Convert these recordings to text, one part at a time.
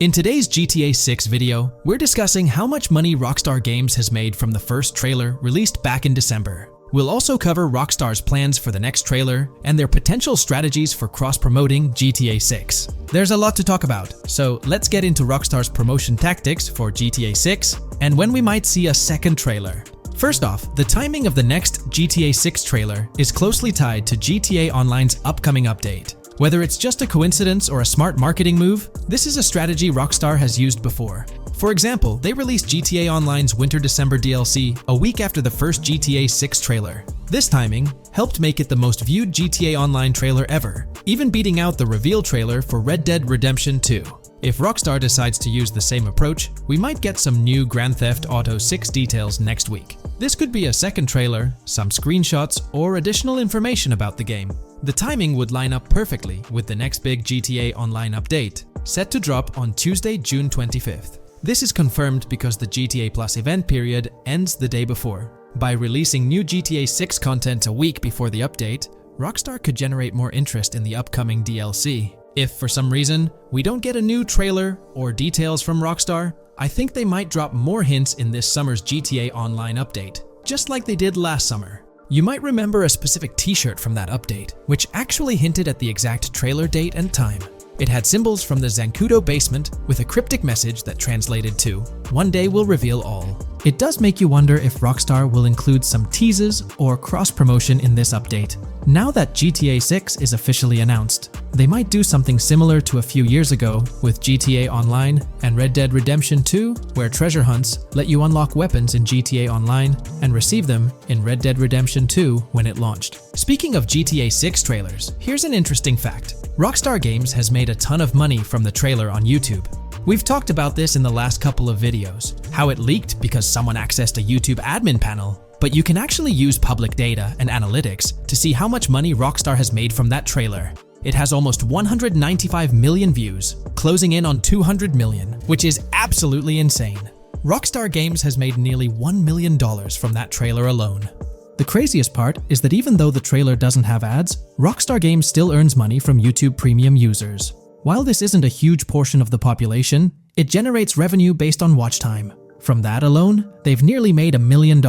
In today's GTA 6 video, we're discussing how much money Rockstar Games has made from the first trailer released back in December. We'll also cover Rockstar's plans for the next trailer and their potential strategies for cross-promoting GTA 6. There's a lot to talk about, so let's get into Rockstar's promotion tactics for GTA 6 and when we might see a second trailer. First off, the timing of the next GTA 6 trailer is closely tied to GTA Online's upcoming update. Whether it's just a coincidence or a smart marketing move, this is a strategy Rockstar has used before. For example, they released GTA Online's Winter-December DLC a week after the first GTA 6 trailer. This timing helped make it the most viewed GTA Online trailer ever, even beating out the reveal trailer for Red Dead Redemption 2. If Rockstar decides to use the same approach, we might get some new Grand Theft Auto 6 details next week. This could be a second trailer, some screenshots, or additional information about the game. The timing would line up perfectly with the next big GTA Online update, set to drop on Tuesday, June 25th. This is confirmed because the GTA Plus event period ends the day before. By releasing new GTA 6 content a week before the update, Rockstar could generate more interest in the upcoming DLC. If for some reason we don't get a new trailer or details from Rockstar, I think they might drop more hints in this summer's GTA Online update, just like they did last summer. You might remember a specific t-shirt from that update, which actually hinted at the exact trailer date and time. It had symbols from the Zancudo basement with a cryptic message that translated to, "One day we'll reveal all." It does make you wonder if Rockstar will include some teases or cross-promotion in this update. Now that GTA 6 is officially announced, they might do something similar to a few years ago with GTA Online and Red Dead Redemption 2, where treasure hunts let you unlock weapons in GTA Online and receive them in Red Dead Redemption 2 when it launched. Speaking of GTA 6 trailers, here's an interesting fact. Rockstar Games has made a ton of money from the trailer on YouTube. We've talked about this in the last couple of videos, how it leaked because someone accessed a YouTube admin panel, but you can actually use public data and analytics to see how much money Rockstar has made from that trailer. It has almost 195 million views, closing in on 200 million, which is absolutely insane. Rockstar Games has made nearly $1 million from that trailer alone. The craziest part is that even though the trailer doesn't have ads, Rockstar Games still earns money from YouTube Premium users. While this isn't a huge portion of the population, it generates revenue based on watch time. From that alone, they've nearly made $1 million.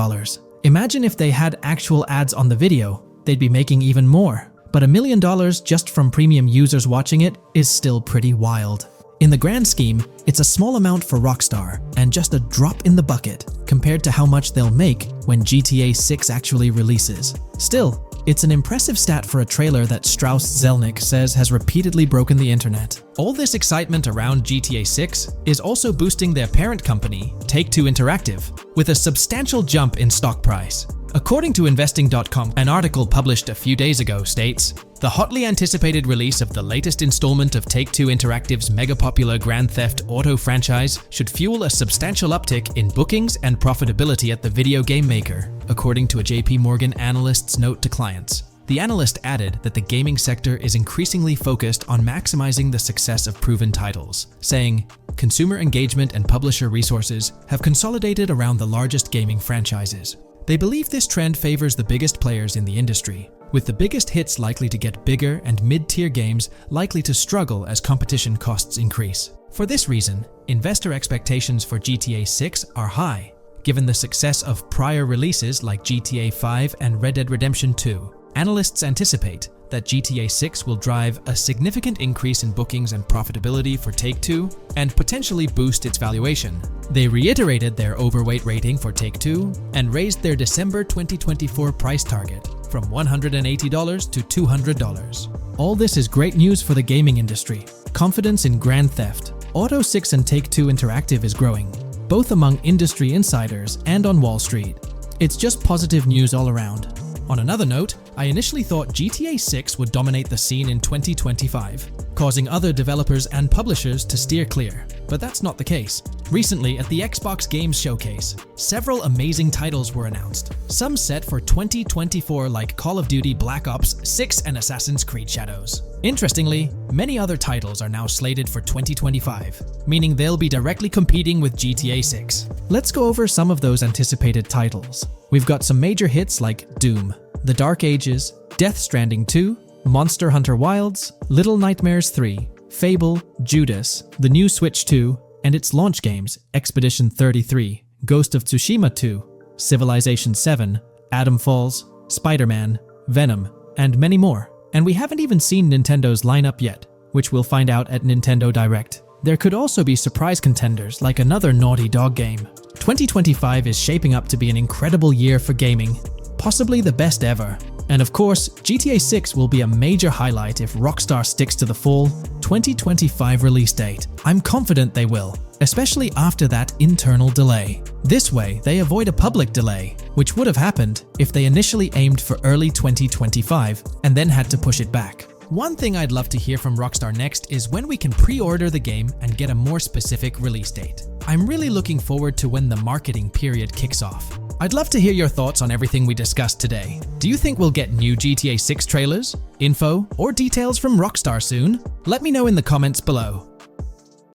Imagine if they had actual ads on the video, they'd be making even more. But $1 million just from premium users watching it is still pretty wild. In the grand scheme, it's a small amount for Rockstar and just a drop in the bucket compared to how much they'll make when GTA 6 actually releases. Still, it's an impressive stat for a trailer that Strauss Zelnick says has repeatedly broken the internet. All this excitement around GTA 6 is also boosting their parent company, Take-Two Interactive, with a substantial jump in stock price. According to Investing.com, an article published a few days ago states, "The hotly anticipated release of the latest installment of Take-Two Interactive's mega-popular Grand Theft Auto franchise should fuel a substantial uptick in bookings and profitability at the video game maker," according to a JP Morgan analyst's note to clients. The analyst added that the gaming sector is increasingly focused on maximizing the success of proven titles, saying, "Consumer engagement and publisher resources have consolidated around the largest gaming franchises. They believe this trend favors the biggest players in the industry, with the biggest hits likely to get bigger and mid-tier games likely to struggle as competition costs increase. For this reason, investor expectations for GTA 6 are high, given the success of prior releases like GTA 5 and Red Dead Redemption 2. Analysts anticipate that GTA 6 will drive a significant increase in bookings and profitability for Take-Two and potentially boost its valuation. They reiterated their overweight rating for Take-Two and raised their December 2024 price target from $180 to $200. All this is great news for the gaming industry. Confidence in Grand Theft Auto 6 and Take-Two Interactive is growing, both among industry insiders and on Wall Street. It's just positive news all around. On another note, I initially thought GTA 6 would dominate the scene in 2025, causing other developers and publishers to steer clear, but that's not the case. Recently, at the Xbox Games Showcase, several amazing titles were announced, some set for 2024 like Call of Duty Black Ops 6 and Assassin's Creed Shadows. Interestingly, many other titles are now slated for 2025, meaning they'll be directly competing with GTA 6. Let's go over some of those anticipated titles. We've got some major hits like Doom, The Dark Ages, Death Stranding 2, Monster Hunter Wilds, Little Nightmares 3, Fable, Judas, the new Switch 2, and its launch games Expedition 33, Ghost of Tsushima 2, Civilization 7, Atom Falls, Spider-Man, Venom, and many more. And we haven't even seen Nintendo's lineup yet, which we'll find out at Nintendo Direct. There could also be surprise contenders like another Naughty Dog game. 2025 is shaping up to be an incredible year for gaming, possibly the best ever. And of course, GTA 6 will be a major highlight if Rockstar sticks to the fall 2025 release date. I'm confident they will, especially after that internal delay. This way, they avoid a public delay, which would have happened if they initially aimed for early 2025 and then had to push it back. One thing I'd love to hear from Rockstar next is when we can pre-order the game and get a more specific release date. I'm really looking forward to when the marketing period kicks off. I'd love to hear your thoughts on everything we discussed today. Do you think we'll get new GTA 6 trailers, info, or details from Rockstar soon? Let me know in the comments below.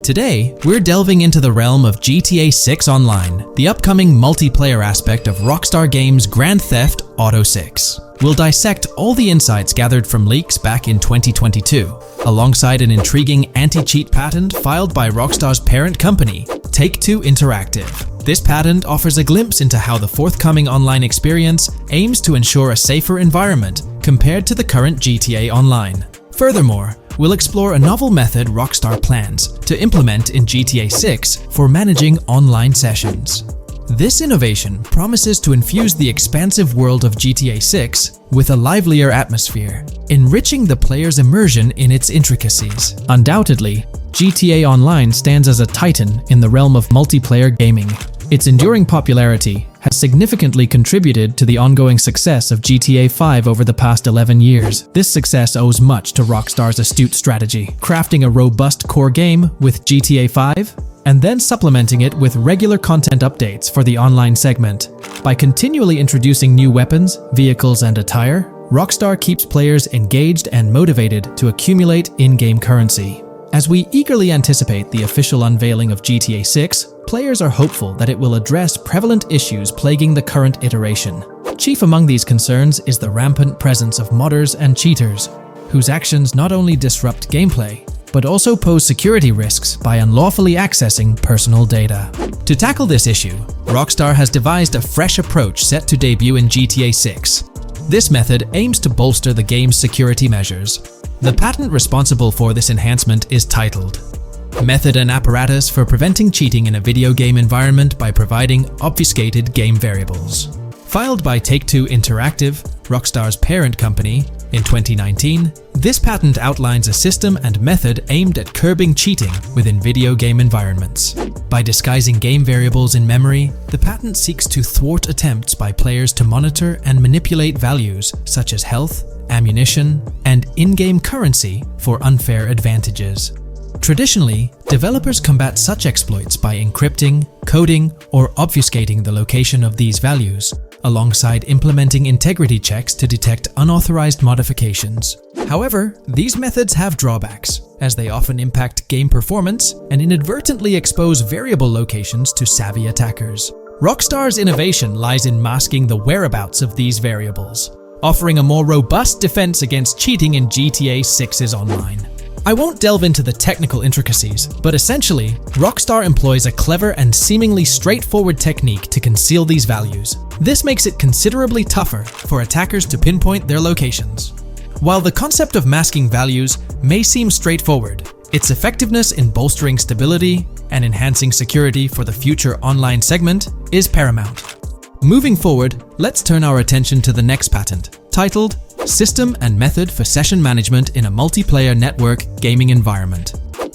Today, we're delving into the realm of GTA 6 Online, the upcoming multiplayer aspect of Rockstar Games' Grand Theft Auto 6. We'll dissect all the insights gathered from leaks back in 2022, alongside an intriguing anti-cheat patent filed by Rockstar's parent company, Take-Two Interactive. This patent offers a glimpse into how the forthcoming online experience aims to ensure a safer environment compared to the current GTA Online. Furthermore, we'll explore a novel method Rockstar plans to implement in GTA 6 for managing online sessions. This innovation promises to infuse the expansive world of GTA 6 with a livelier atmosphere, enriching the player's immersion in its intricacies. Undoubtedly, GTA Online stands as a titan in the realm of multiplayer gaming. Its enduring popularity has significantly contributed to the ongoing success of GTA 5 over the past 11 years. This success owes much to Rockstar's astute strategy, crafting a robust core game with GTA 5 and then supplementing it with regular content updates for the online segment. By continually introducing new weapons, vehicles, and attire, Rockstar keeps players engaged and motivated to accumulate in-game currency. As we eagerly anticipate the official unveiling of GTA 6, players are hopeful that it will address prevalent issues plaguing the current iteration. Chief among these concerns is the rampant presence of modders and cheaters, whose actions not only disrupt gameplay, but also pose security risks by unlawfully accessing personal data. To tackle this issue, Rockstar has devised a fresh approach set to debut in GTA 6. This method aims to bolster the game's security measures. The patent responsible for this enhancement is titled Method and Apparatus for Preventing Cheating in a Video Game Environment by Providing Obfuscated Game Variables. Filed by Take-Two Interactive, Rockstar's parent company, in 2019, this patent outlines a system and method aimed at curbing cheating within video game environments. By disguising game variables in memory, the patent seeks to thwart attempts by players to monitor and manipulate values such as health, ammunition, and in-game currency for unfair advantages. Traditionally, developers combat such exploits by encrypting, coding, or obfuscating the location of these values, alongside implementing integrity checks to detect unauthorized modifications. However, these methods have drawbacks, as they often impact game performance and inadvertently expose variable locations to savvy attackers. Rockstar's innovation lies in masking the whereabouts of these variables, offering a more robust defense against cheating in GTA 6's online. I won't delve into the technical intricacies, but essentially, Rockstar employs a clever and seemingly straightforward technique to conceal these values. This makes it considerably tougher for attackers to pinpoint their locations. While the concept of masking values may seem straightforward, its effectiveness in bolstering stability and enhancing security for the future online segment is paramount. Moving forward, let's turn our attention to the next patent, titled System and Method for Session Management in a Multiplayer Network Gaming Environment.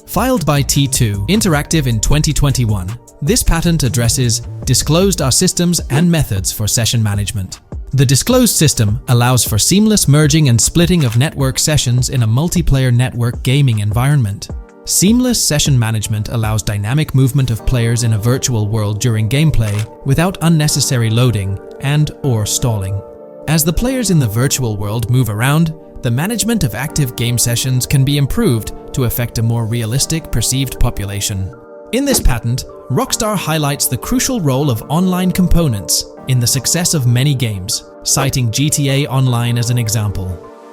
Filed by T2 Interactive in 2021, this patent addresses disclosed are systems and methods for session management. The disclosed system allows for seamless merging and splitting of network sessions in a multiplayer network gaming environment. Seamless session management allows dynamic movement of players in a virtual world during gameplay without unnecessary loading and/or stalling. As the players in the virtual world move around, the management of active game sessions can be improved to affect a more realistic perceived population. In this patent, Rockstar highlights the crucial role of online components in the success of many games, citing GTA Online as an example.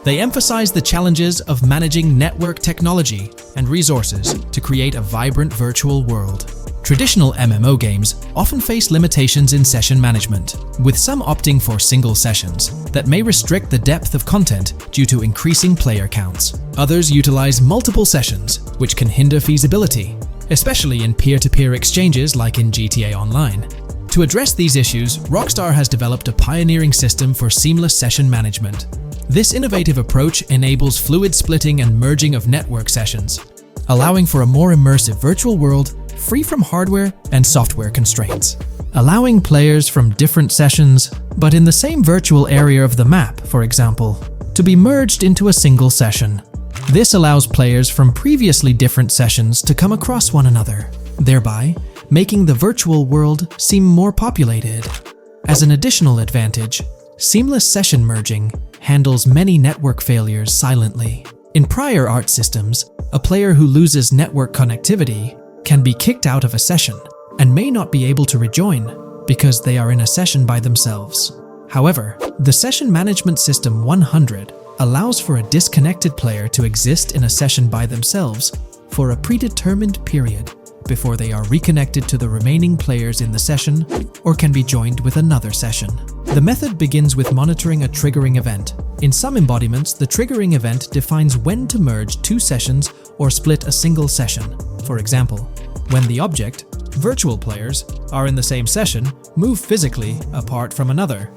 They emphasize the challenges of managing network technology and resources to create a vibrant virtual world. Traditional MMO games often face limitations in session management, with some opting for single sessions that may restrict the depth of content due to increasing player counts. Others utilize multiple sessions, which can hinder feasibility, especially in peer-to-peer exchanges like in GTA Online. To address these issues, Rockstar has developed a pioneering system for seamless session management. This innovative approach enables fluid splitting and merging of network sessions, allowing for a more immersive virtual world free from hardware and software constraints. Allowing players from different sessions, but in the same virtual area of the map, for example, to be merged into a single session. This allows players from previously different sessions to come across one another, thereby making the virtual world seem more populated. As an additional advantage, seamless session merging handles many network failures silently. In prior art systems, a player who loses network connectivity can be kicked out of a session and may not be able to rejoin because they are in a session by themselves. However, the Session Management System 100 allows for a disconnected player to exist in a session by themselves for a predetermined period before they are reconnected to the remaining players in the session or can be joined with another session. The method begins with monitoring a triggering event. In some embodiments, the triggering event defines when to merge two sessions or split a single session. For example, when the object, virtual players, are in the same session, move physically apart from another,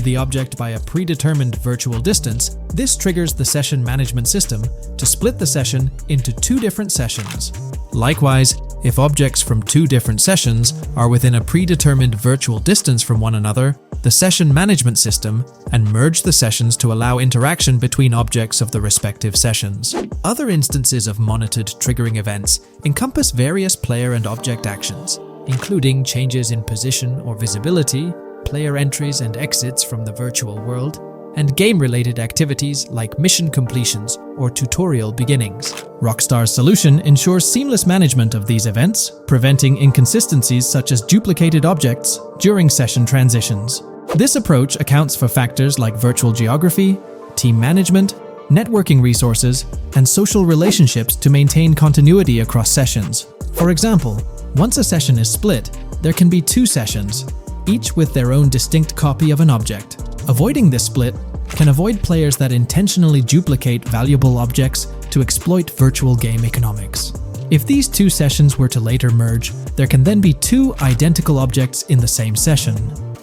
the object by a predetermined virtual distance, this triggers the session management system to split the session into two different sessions. Likewise, if objects from two different sessions are within a predetermined virtual distance from one another, the session management system and merge the sessions to allow interaction between objects of the respective sessions. Other instances of monitored triggering events encompass various player and object actions, including changes in position or visibility, player entries and exits from the virtual world, and game-related activities like mission completions or tutorial beginnings. Rockstar's solution ensures seamless management of these events, preventing inconsistencies such as duplicated objects during session transitions. This approach accounts for factors like virtual geography, team management, networking resources, and social relationships to maintain continuity across sessions. For example, once a session is split, there can be two sessions, each with their own distinct copy of an object. Avoiding this split can avoid players that intentionally duplicate valuable objects to exploit virtual game economics. If these two sessions were to later merge, there can then be two identical objects in the same session.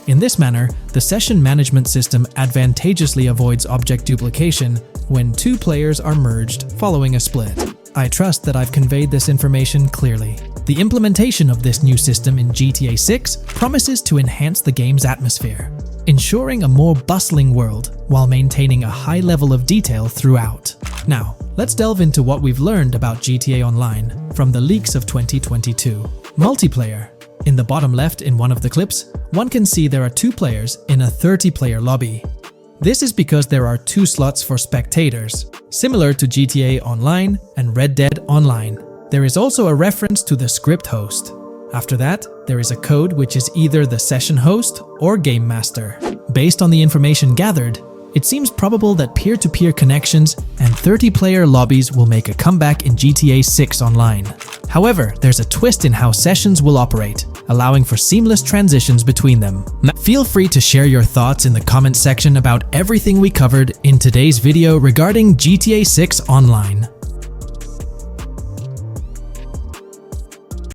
In this manner, the session management system advantageously avoids object duplication when two players are merged following a split. I trust that I've conveyed this information clearly. The implementation of this new system in GTA 6 promises to enhance the game's atmosphere, ensuring a more bustling world while maintaining a high level of detail throughout. Now, let's delve into what we've learned about GTA Online from the leaks of 2022. Multiplayer. In the bottom left in one of the clips, one can see there are two players in a 30-player lobby. This is because there are two slots for spectators, similar to GTA Online and Red Dead Online. There is also a reference to the script host. After that, there is a code which is either the session host or game master. Based on the information gathered, it seems probable that peer-to-peer connections and 30-player lobbies will make a comeback in GTA 6 Online. However, there's a twist in how sessions will operate, allowing for seamless transitions between them. Now, feel free to share your thoughts in the comments section about everything we covered in today's video regarding GTA 6 Online.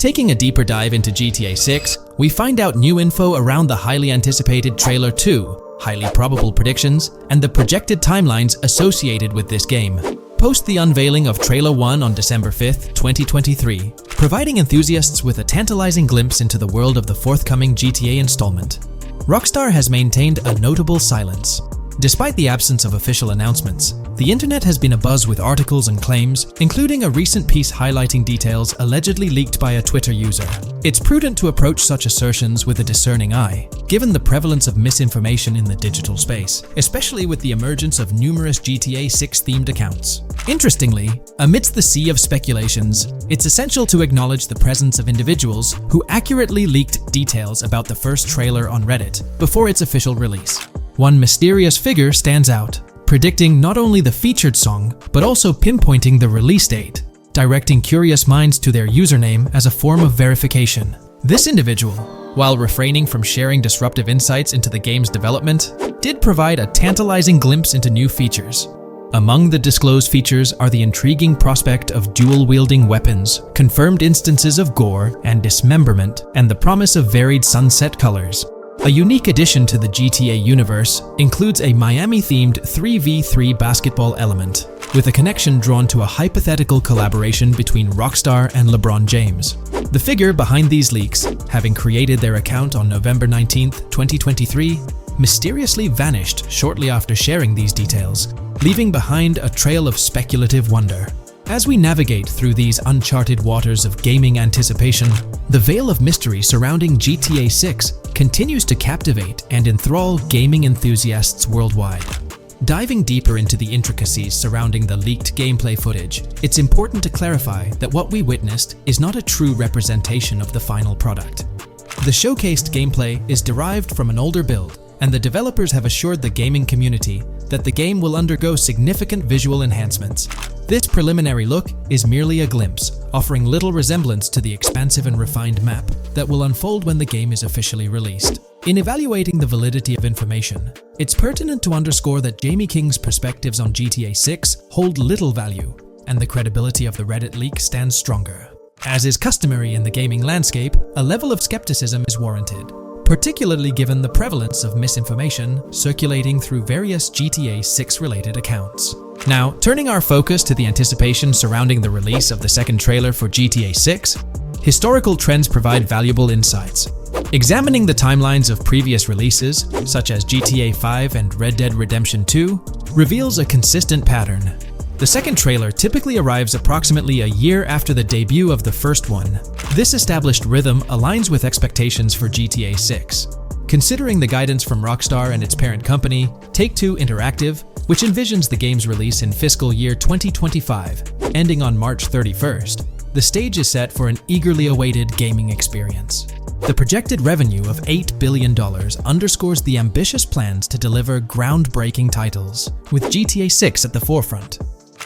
Taking a deeper dive into GTA 6, we find out new info around the highly anticipated Trailer 2, highly probable predictions, and the projected timelines associated with this game. Post the unveiling of Trailer 1 on December 5th, 2023, providing enthusiasts with a tantalizing glimpse into the world of the forthcoming GTA installment. Rockstar has maintained a notable silence. Despite the absence of official announcements, the internet has been abuzz with articles and claims, including a recent piece highlighting details allegedly leaked by a Twitter user. It's prudent to approach such assertions with a discerning eye, given the prevalence of misinformation in the digital space, especially with the emergence of numerous GTA 6-themed accounts. Interestingly, amidst the sea of speculations, it's essential to acknowledge the presence of individuals who accurately leaked details about the first trailer on Reddit before its official release. One mysterious figure stands out. predicting not only the featured song, but also pinpointing the release date, directing curious minds to their username as a form of verification. This individual, while refraining from sharing disruptive insights into the game's development, did provide a tantalizing glimpse into new features. Among the disclosed features are the intriguing prospect of dual-wielding weapons, confirmed instances of gore and dismemberment, and the promise of varied sunset colors. A unique addition to the GTA universe includes a Miami-themed 3v3 basketball element, with a connection drawn to a hypothetical collaboration between Rockstar and LeBron James. The figure behind these leaks, having created their account on November 19, 2023, mysteriously vanished shortly after sharing these details, leaving behind a trail of speculative wonder. As we navigate through these uncharted waters of gaming anticipation, the veil of mystery surrounding GTA 6 continues to captivate and enthrall gaming enthusiasts worldwide. Diving deeper into the intricacies surrounding the leaked gameplay footage, it's important to clarify that what we witnessed is not a true representation of the final product. The showcased gameplay is derived from an older build, and the developers have assured the gaming community that the game will undergo significant visual enhancements. This preliminary look is merely a glimpse, offering little resemblance to the expansive and refined map that will unfold when the game is officially released. In evaluating the validity of information, it's pertinent to underscore that Jamie King's perspectives on GTA 6 hold little value, and the credibility of the Reddit leak stands stronger. As is customary in the gaming landscape, a level of skepticism is warranted, particularly given the prevalence of misinformation circulating through various GTA 6 related accounts. Now, turning our focus to the anticipation surrounding the release of the second trailer for GTA 6, historical trends provide valuable insights. Examining the timelines of previous releases, such as GTA 5 and Red Dead Redemption 2, reveals a consistent pattern. The second trailer typically arrives approximately a year after the debut of the first one. This established rhythm aligns with expectations for GTA 6. Considering the guidance from Rockstar and its parent company, Take-Two Interactive, which envisions the game's release in fiscal year 2025, ending on March 31st, the stage is set for an eagerly awaited gaming experience. The projected revenue of $8 billion underscores the ambitious plans to deliver groundbreaking titles, with GTA 6 at the forefront.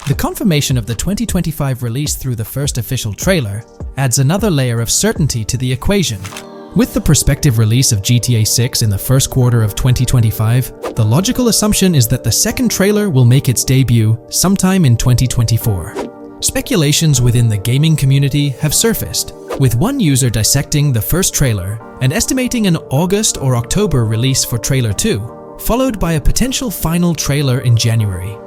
The confirmation of the 2025 release through the first official trailer adds another layer of certainty to the equation. With the prospective release of GTA 6 in the first quarter of 2025, the logical assumption is that the second trailer will make its debut sometime in 2024. Speculations within the gaming community have surfaced, with one user dissecting the first trailer and estimating an August or October release for Trailer 2, followed by a potential final trailer in January.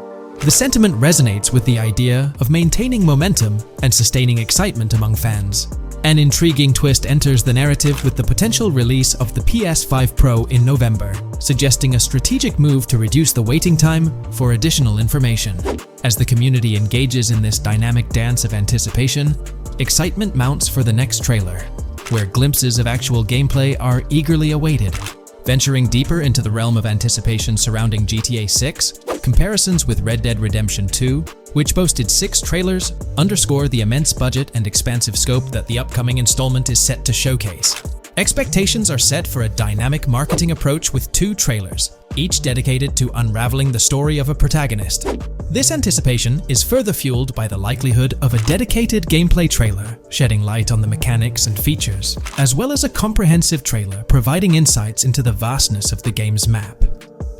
The sentiment resonates with the idea of maintaining momentum and sustaining excitement among fans. An intriguing twist enters the narrative with the potential release of the PS5 Pro in November, suggesting a strategic move to reduce the waiting time for additional information. As the community engages in this dynamic dance of anticipation, excitement mounts for the next trailer, where glimpses of actual gameplay are eagerly awaited. Venturing deeper into the realm of anticipation surrounding GTA 6, comparisons with Red Dead Redemption 2, which boasted 6 trailers, underscore the immense budget and expansive scope that the upcoming installment is set to showcase. Expectations are set for a dynamic marketing approach with 2 trailers, each dedicated to unraveling the story of a protagonist. This anticipation is further fueled by the likelihood of a dedicated gameplay trailer, shedding light on the mechanics and features, as well as a comprehensive trailer providing insights into the vastness of the game's map.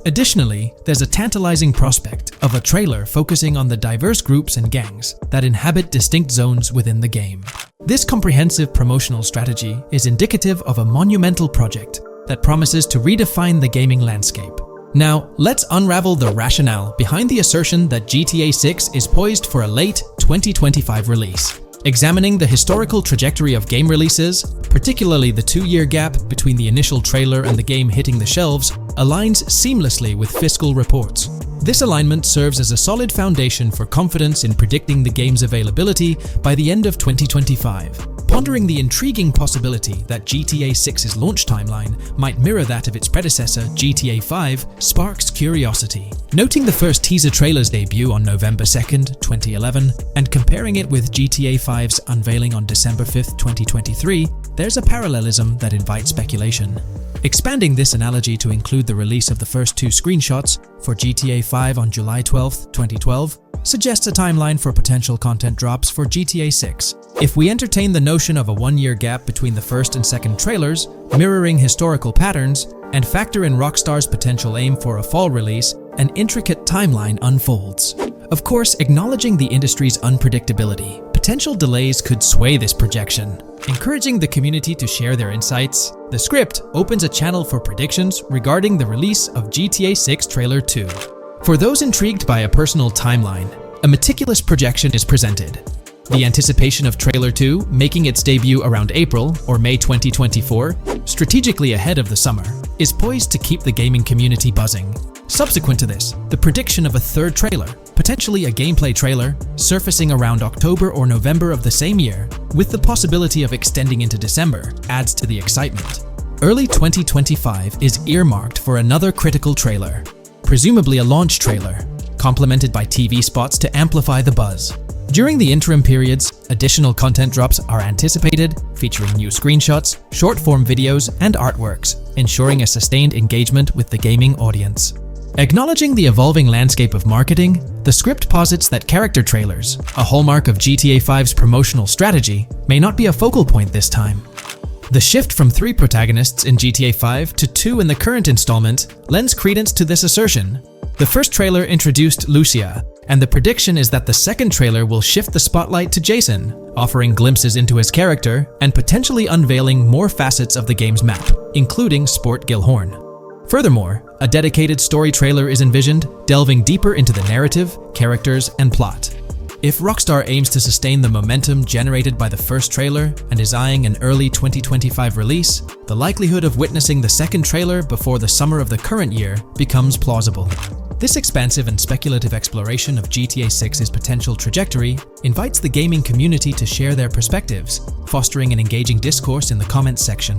Additionally, there's a tantalizing prospect of a trailer focusing on the diverse groups and gangs that inhabit distinct zones within the game. This comprehensive promotional strategy is indicative of a monumental project that promises to redefine the gaming landscape. Now, let's unravel the rationale behind the assertion that GTA 6 is poised for a late 2025 release. Examining the historical trajectory of game releases, particularly the 2-year gap between the initial trailer and the game hitting the shelves, aligns seamlessly with fiscal reports. This alignment serves as a solid foundation for confidence in predicting the game's availability by the end of 2025. Pondering the intriguing possibility that GTA 6's launch timeline might mirror that of its predecessor, GTA 5, sparks curiosity. Noting the first teaser trailer's debut on November 2nd, 2011, and comparing it with GTA 5's unveiling on December 5th, 2023, there's a parallelism that invites speculation. Expanding this analogy to include the release of the first 2 screenshots for GTA 5 on July 12, 2012, suggests a timeline for potential content drops for GTA 6. If we entertain the notion of a 1-year gap between the first and second trailers, mirroring historical patterns, and factor in Rockstar's potential aim for a fall release, an intricate timeline unfolds. Of course, acknowledging the industry's unpredictability, potential delays could sway this projection. Encouraging the community to share their insights, the script opens a channel for predictions regarding the release of GTA 6 Trailer 2. For those intrigued by a personal timeline, a meticulous projection is presented. The anticipation of Trailer 2 making its debut around April or May 2024, strategically ahead of the summer, is poised to keep the gaming community buzzing. Subsequent to this, the prediction of a third trailer, potentially a gameplay trailer, surfacing around October or November of the same year, with the possibility of extending into December, adds to the excitement. Early 2025 is earmarked for another critical trailer, presumably a launch trailer, complemented by TV spots to amplify the buzz. During the interim periods, additional content drops are anticipated, featuring new screenshots, short-form videos, and artworks, ensuring a sustained engagement with the gaming audience. Acknowledging the evolving landscape of marketing, the script posits that character trailers, a hallmark of GTA 5's promotional strategy, may not be a focal point this time. The shift from 3 protagonists in GTA 5 to 2 in the current installment lends credence to this assertion. The first trailer introduced Lucia, and the prediction is that the second trailer will shift the spotlight to Jason, offering glimpses into his character and potentially unveiling more facets of the game's map, including Sport Gilhorn. Furthermore, a dedicated story trailer is envisioned, delving deeper into the narrative, characters, and plot. If Rockstar aims to sustain the momentum generated by the first trailer and is eyeing an early 2025 release, the likelihood of witnessing the second trailer before the summer of the current year becomes plausible. This expansive and speculative exploration of GTA 6's potential trajectory invites the gaming community to share their perspectives, fostering an engaging discourse in the comments section.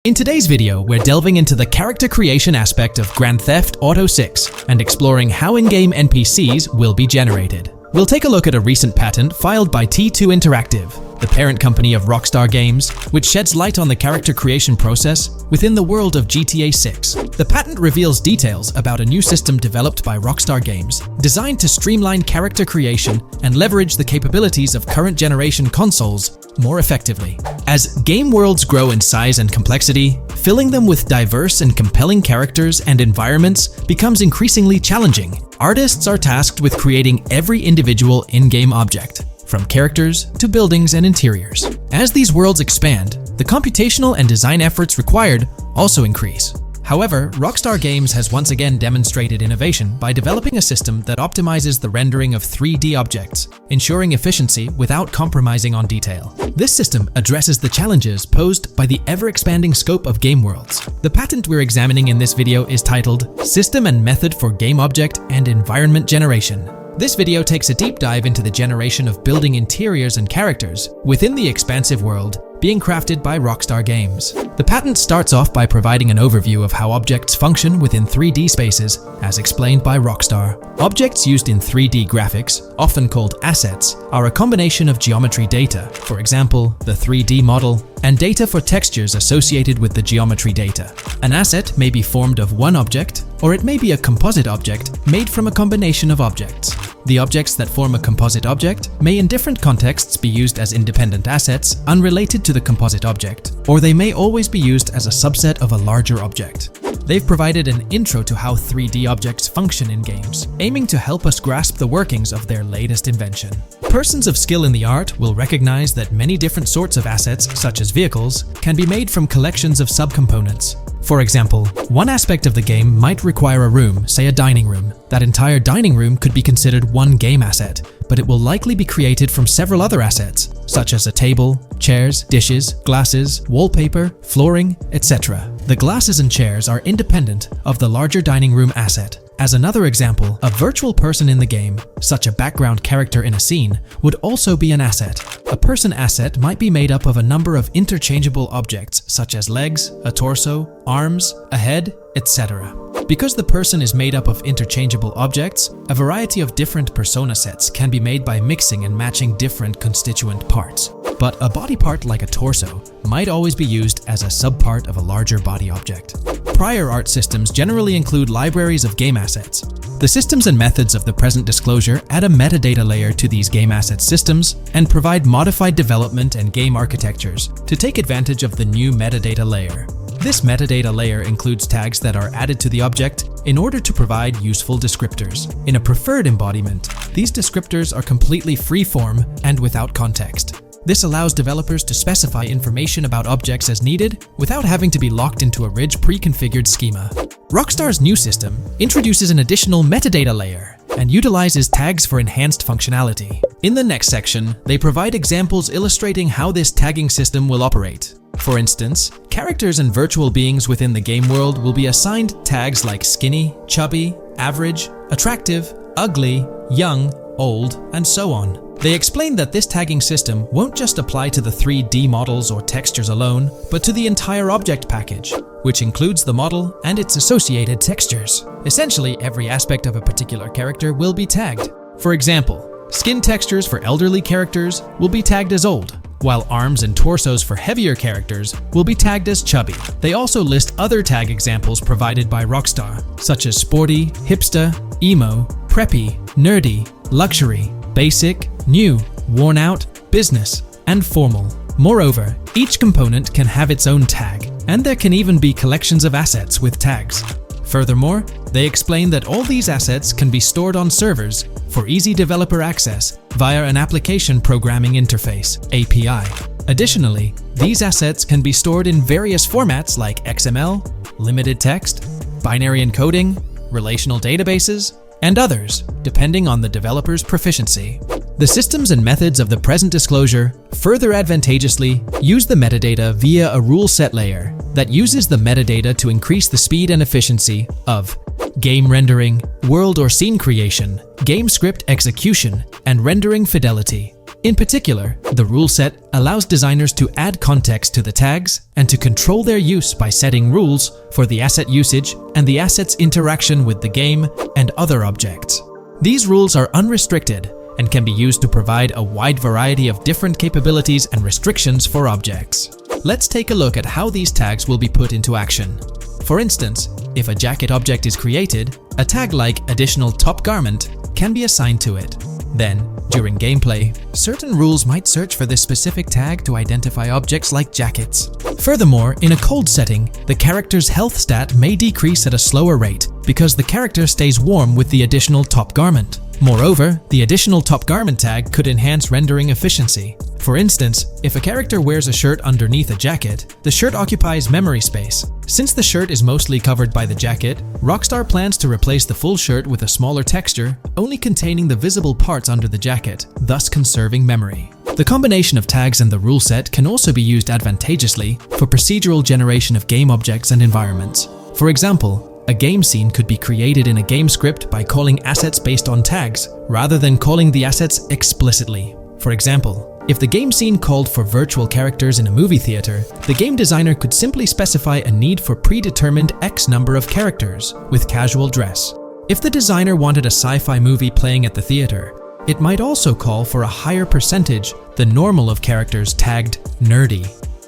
In today's video, we're delving into the character creation aspect of Grand Theft Auto 6 and exploring how in-game NPCs will be generated. We'll take a look at a recent patent filed by T2 Interactive, the parent company of Rockstar Games, which sheds light on the character creation process within the world of GTA 6. The patent reveals details about a new system developed by Rockstar Games, designed to streamline character creation and leverage the capabilities of current generation consoles more effectively. As game worlds grow in size and complexity, filling them with diverse and compelling characters and environments becomes increasingly challenging. Artists are tasked with creating every individual in-game object, from characters to buildings and interiors. As these worlds expand, the computational and design efforts required also increase. However, Rockstar Games has once again demonstrated innovation by developing a system that optimizes the rendering of 3D objects, ensuring efficiency without compromising on detail. This system addresses the challenges posed by the ever-expanding scope of game worlds. The patent we're examining in this video is titled System and Method for Game Object and Environment Generation. This video takes a deep dive into the generation of building interiors and characters within the expansive world being crafted by Rockstar Games. The patent starts off by providing an overview of how objects function within 3D spaces, as explained by Rockstar. Objects used in 3D graphics, often called assets, are a combination of geometry data, for example, the 3D model, and data for textures associated with the geometry data. An asset may be formed of one object, or it may be a composite object made from a combination of objects. The objects that form a composite object may in different contexts be used as independent assets unrelated to the composite object, or they may always be used as a subset of a larger object. They've provided an intro to how 3D objects function in games, aiming to help us grasp the workings of their latest invention. Persons of skill in the art will recognize that many different sorts of assets, such as vehicles, can be made from collections of subcomponents. For example, one aspect of the game might require a room, say a dining room. That entire dining room could be considered one game asset, but it will likely be created from several other assets, such as a table, chairs, dishes, glasses, wallpaper, flooring, etc. The glasses and chairs are independent of the larger dining room asset. As another example, a virtual person in the game, such a background character in a scene, would also be an asset. A person asset might be made up of a number of interchangeable objects, such as legs, a torso, arms, a head, etc. Because the person is made up of interchangeable objects, a variety of different persona sets can be made by mixing and matching different constituent parts. But a body part like a torso might always be used as a subpart of a larger body object. Prior art systems generally include libraries of game assets. The systems and methods of the present disclosure add a metadata layer to these game asset systems and provide modified development and game architectures to take advantage of the new metadata layer. This metadata layer includes tags that are added to the object in order to provide useful descriptors. In a preferred embodiment, these descriptors are completely free-form and without context. This allows developers to specify information about objects as needed without having to be locked into a rich pre-configured schema. Rockstar's new system introduces an additional metadata layer and utilizes tags for enhanced functionality. In the next section, they provide examples illustrating how this tagging system will operate. For instance, characters and virtual beings within the game world will be assigned tags like skinny, chubby, average, attractive, ugly, young, old, and so on. They explain that this tagging system won't just apply to the 3D models or textures alone, but to the entire object package, which includes the model and its associated textures. Essentially, every aspect of a particular character will be tagged. For example, skin textures for elderly characters will be tagged as old, while arms and torsos for heavier characters will be tagged as chubby. They also list other tag examples provided by Rockstar, such as sporty, hipster, emo, preppy, nerdy, luxury, basic, new, worn out, business, and formal. Moreover, each component can have its own tag, and there can even be collections of assets with tags. Furthermore, they explain that all these assets can be stored on servers for easy developer access via an application programming interface (API). Additionally, these assets can be stored in various formats like XML, limited text, binary encoding, relational databases, and others, depending on the developer's proficiency. The systems and methods of the present disclosure further advantageously use the metadata via a rule set layer that uses the metadata to increase the speed and efficiency of game rendering, world or scene creation, game script execution, and rendering fidelity. In particular, the rule set allows designers to add context to the tags and to control their use by setting rules for the asset usage and the asset's interaction with the game and other objects. These rules are unrestricted and can be used to provide a wide variety of different capabilities and restrictions for objects. Let's take a look at how these tags will be put into action. For instance, if a jacket object is created, a tag like additional top garment can be assigned to it. Then, during gameplay, certain rules might search for this specific tag to identify objects like jackets. Furthermore, in a cold setting, the character's health stat may decrease at a slower rate because the character stays warm with the additional top garment. Moreover, the additional top garment tag could enhance rendering efficiency. For instance, if a character wears a shirt underneath a jacket, the shirt occupies memory space. Since the shirt is mostly covered by the jacket, Rockstar plans to replace the full shirt with a smaller texture, only containing the visible parts under the jacket, thus conserving memory. The combination of tags and the rule set can also be used advantageously for procedural generation of game objects and environments. For example, a game scene could be created in a game script by calling assets based on tags, rather than calling the assets explicitly. For example, if the game scene called for virtual characters in a movie theater, the game designer could simply specify a need for predetermined X number of characters with casual dress. If the designer wanted a sci-fi movie playing at the theater, it might also call for a higher percentage than normal of characters tagged nerdy.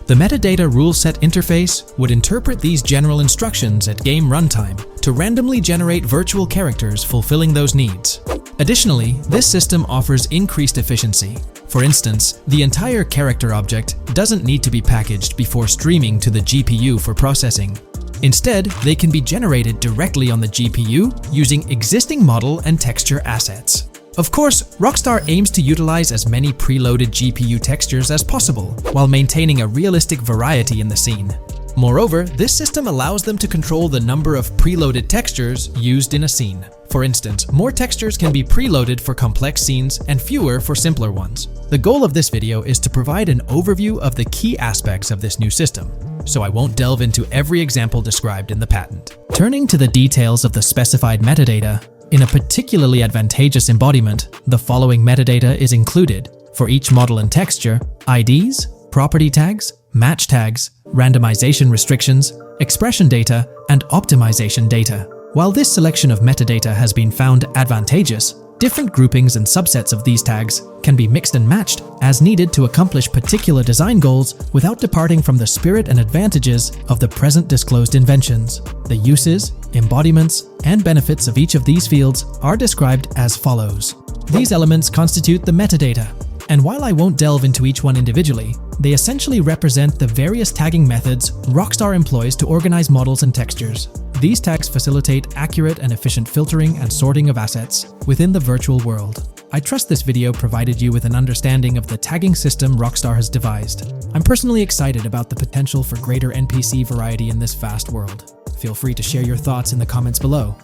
The metadata rule set interface would interpret these general instructions at game runtime to randomly generate virtual characters fulfilling those needs. Additionally, this system offers increased efficiency. For instance, the entire character object doesn't need to be packaged before streaming to the GPU for processing. Instead, they can be generated directly on the GPU using existing model and texture assets. Of course, Rockstar aims to utilize as many preloaded GPU textures as possible, while maintaining a realistic variety in the scene. Moreover, this system allows them to control the number of preloaded textures used in a scene. For instance, more textures can be preloaded for complex scenes and fewer for simpler ones. The goal of this video is to provide an overview of the key aspects of this new system, so I won't delve into every example described in the patent. Turning to the details of the specified metadata, in a particularly advantageous embodiment, the following metadata is included for each model and texture: IDs, property tags, match tags, randomization restrictions, expression data, and optimization data. While this selection of metadata has been found advantageous, Different groupings and subsets of these tags can be mixed and matched as needed to accomplish particular design goals without departing from the spirit and advantages of the present disclosed inventions. The uses, embodiments, and benefits of each of these fields are described as follows. These elements constitute the metadata, and while I won't delve into each one individually, they essentially represent the various tagging methods Rockstar employs to organize models and textures. These tags facilitate accurate and efficient filtering and sorting of assets within the virtual world. I trust this video provided you with an understanding of the tagging system Rockstar has devised. I'm personally excited about the potential for greater NPC variety in this vast world. Feel free to share your thoughts in the comments below.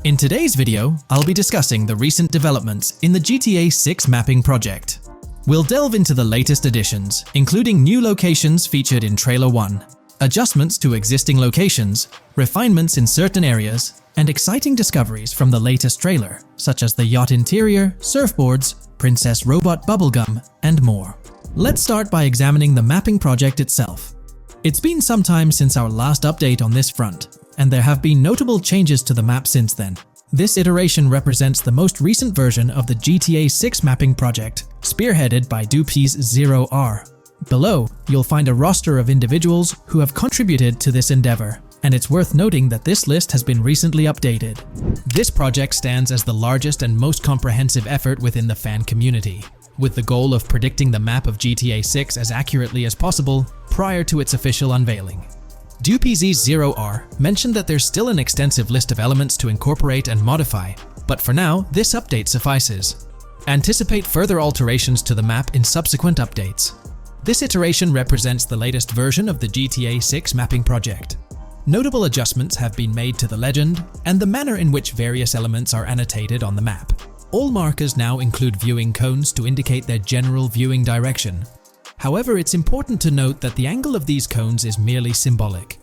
In today's video, I'll be discussing the recent developments in the GTA 6 mapping project. We'll delve into the latest additions, including new locations featured in Trailer 1, adjustments to existing locations, refinements in certain areas, and exciting discoveries from the latest trailer, such as the yacht interior, surfboards, Princess Robot bubblegum, and more. Let's start by examining the mapping project itself. It's been some time since our last update on this front, and there have been notable changes to the map since then. This iteration represents the most recent version of the GTA 6 mapping project, spearheaded by Dupe's 0R. Below, you'll find a roster of individuals who have contributed to this endeavor, and it's worth noting that this list has been recently updated. This project stands as the largest and most comprehensive effort within the fan community, with the goal of predicting the map of GTA 6 as accurately as possible prior to its official unveiling. Dupe's 0R mentioned that there's still an extensive list of elements to incorporate and modify, but for now, this update suffices. Anticipate further alterations to the map in subsequent updates. This iteration represents the latest version of the GTA 6 mapping project. Notable adjustments have been made to the legend and the manner in which various elements are annotated on the map. All markers now include viewing cones to indicate their general viewing direction. However, it's important to note that the angle of these cones is merely symbolic.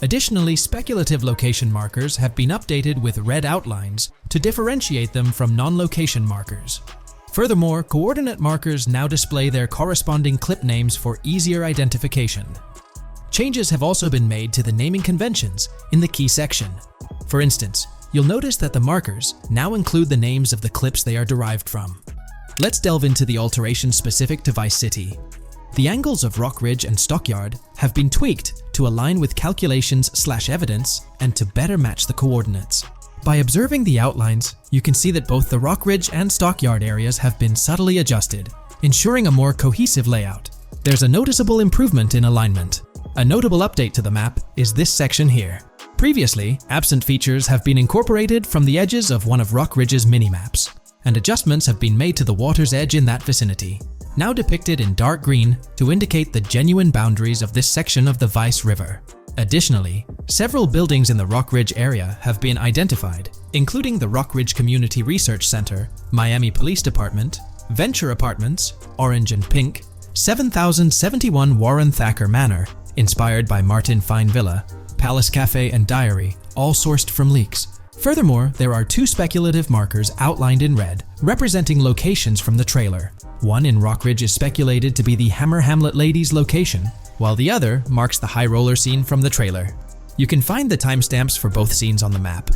Additionally, speculative location markers have been updated with red outlines to differentiate them from non-location markers. Furthermore, coordinate markers now display their corresponding clip names for easier identification. Changes have also been made to the naming conventions in the key section. For instance, you'll notice that the markers now include the names of the clips they are derived from. Let's delve into the alterations specific to Vice City. The angles of Rock Ridge and Stockyard have been tweaked to align with calculations/evidence and to better match the coordinates. By observing the outlines, you can see that both the Rock Ridge and Stockyard areas have been subtly adjusted, ensuring a more cohesive layout. There's a noticeable improvement in alignment. A notable update to the map is this section here. Previously, absent features have been incorporated from the edges of one of Rock Ridge's mini-maps, and adjustments have been made to the water's edge in that vicinity, now depicted in dark green to indicate the genuine boundaries of this section of the Vice River. Additionally, several buildings in the Rock Ridge area have been identified, including the Rock Ridge Community Research Center, Miami Police Department, Venture Apartments, Orange and Pink, 7071 Warren Thacker Manor, inspired by Martin Fine Villa, Palace Cafe and Diary, all sourced from leaks. Furthermore, there are two speculative markers outlined in red, representing locations from the trailer. One in Rock Ridge is speculated to be the Hammer Hamlet Ladies location, while the other marks the high roller scene from the trailer. You can find the timestamps for both scenes on the map.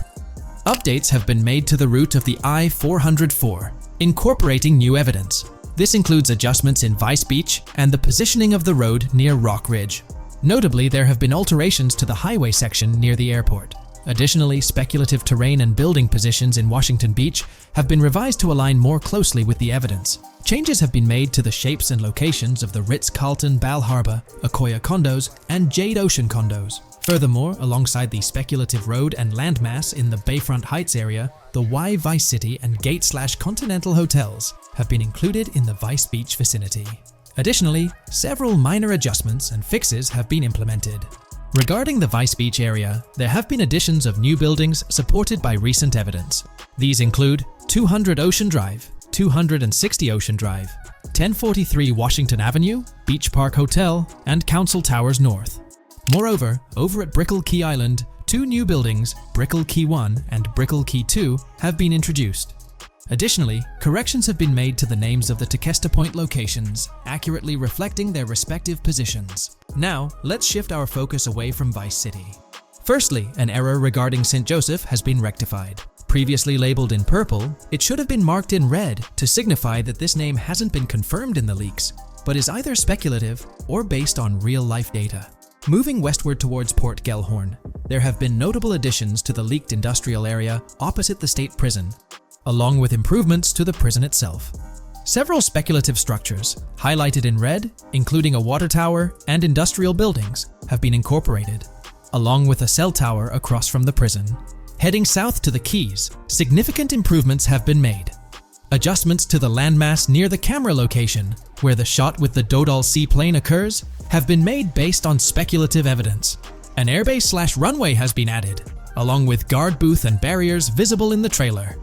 Updates have been made to the route of the I-404, incorporating new evidence. This includes adjustments in Vice Beach and the positioning of the road near Rock Ridge. Notably, there have been alterations to the highway section near the airport. Additionally, speculative terrain and building positions in Washington Beach have been revised to align more closely with the evidence. Changes have been made to the shapes and locations of the Ritz-Carlton Bal Harbour, Akoya condos, and Jade Ocean condos. Furthermore, alongside the speculative road and landmass in the Bayfront Heights area, the Y Vice City and Gate/Continental hotels have been included in the Vice Beach vicinity. Additionally, several minor adjustments and fixes have been implemented. Regarding the Vice Beach area, there have been additions of new buildings supported by recent evidence. These include 200 Ocean Drive, 260 Ocean Drive, 1043 Washington Avenue, Beach Park Hotel, and Council Towers North. Moreover, over at Brickell Key Island, two new buildings, Brickell Key 1 and Brickell Key 2, have been introduced. Additionally, corrections have been made to the names of the Tequesta Point locations, accurately reflecting their respective positions. Now, let's shift our focus away from Vice City. Firstly, an error regarding St. Joseph has been rectified. Previously labeled in purple, it should have been marked in red to signify that this name hasn't been confirmed in the leaks, but is either speculative or based on real-life data. Moving westward towards Port Gellhorn, there have been notable additions to the leaked industrial area opposite the state prison, along with improvements to the prison itself. Several speculative structures, highlighted in red, including a water tower and industrial buildings, have been incorporated, along with a cell tower across from the prison. Heading south to the quays, significant improvements have been made. Adjustments to the landmass near the camera location, where the shot with the Dodal seaplane occurs, have been made based on speculative evidence. An airbase/runway has been added, along with guard booth and barriers visible in the trailer.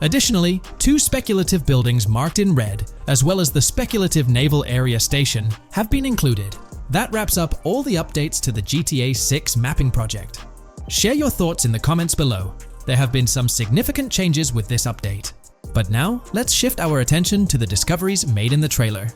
Additionally, 2 speculative buildings marked in red, as well as the speculative naval area station, have been included. That wraps up all the updates to the GTA 6 mapping project. Share your thoughts in the comments below. There have been some significant changes with this update. But now, let's shift our attention to the discoveries made in the trailer.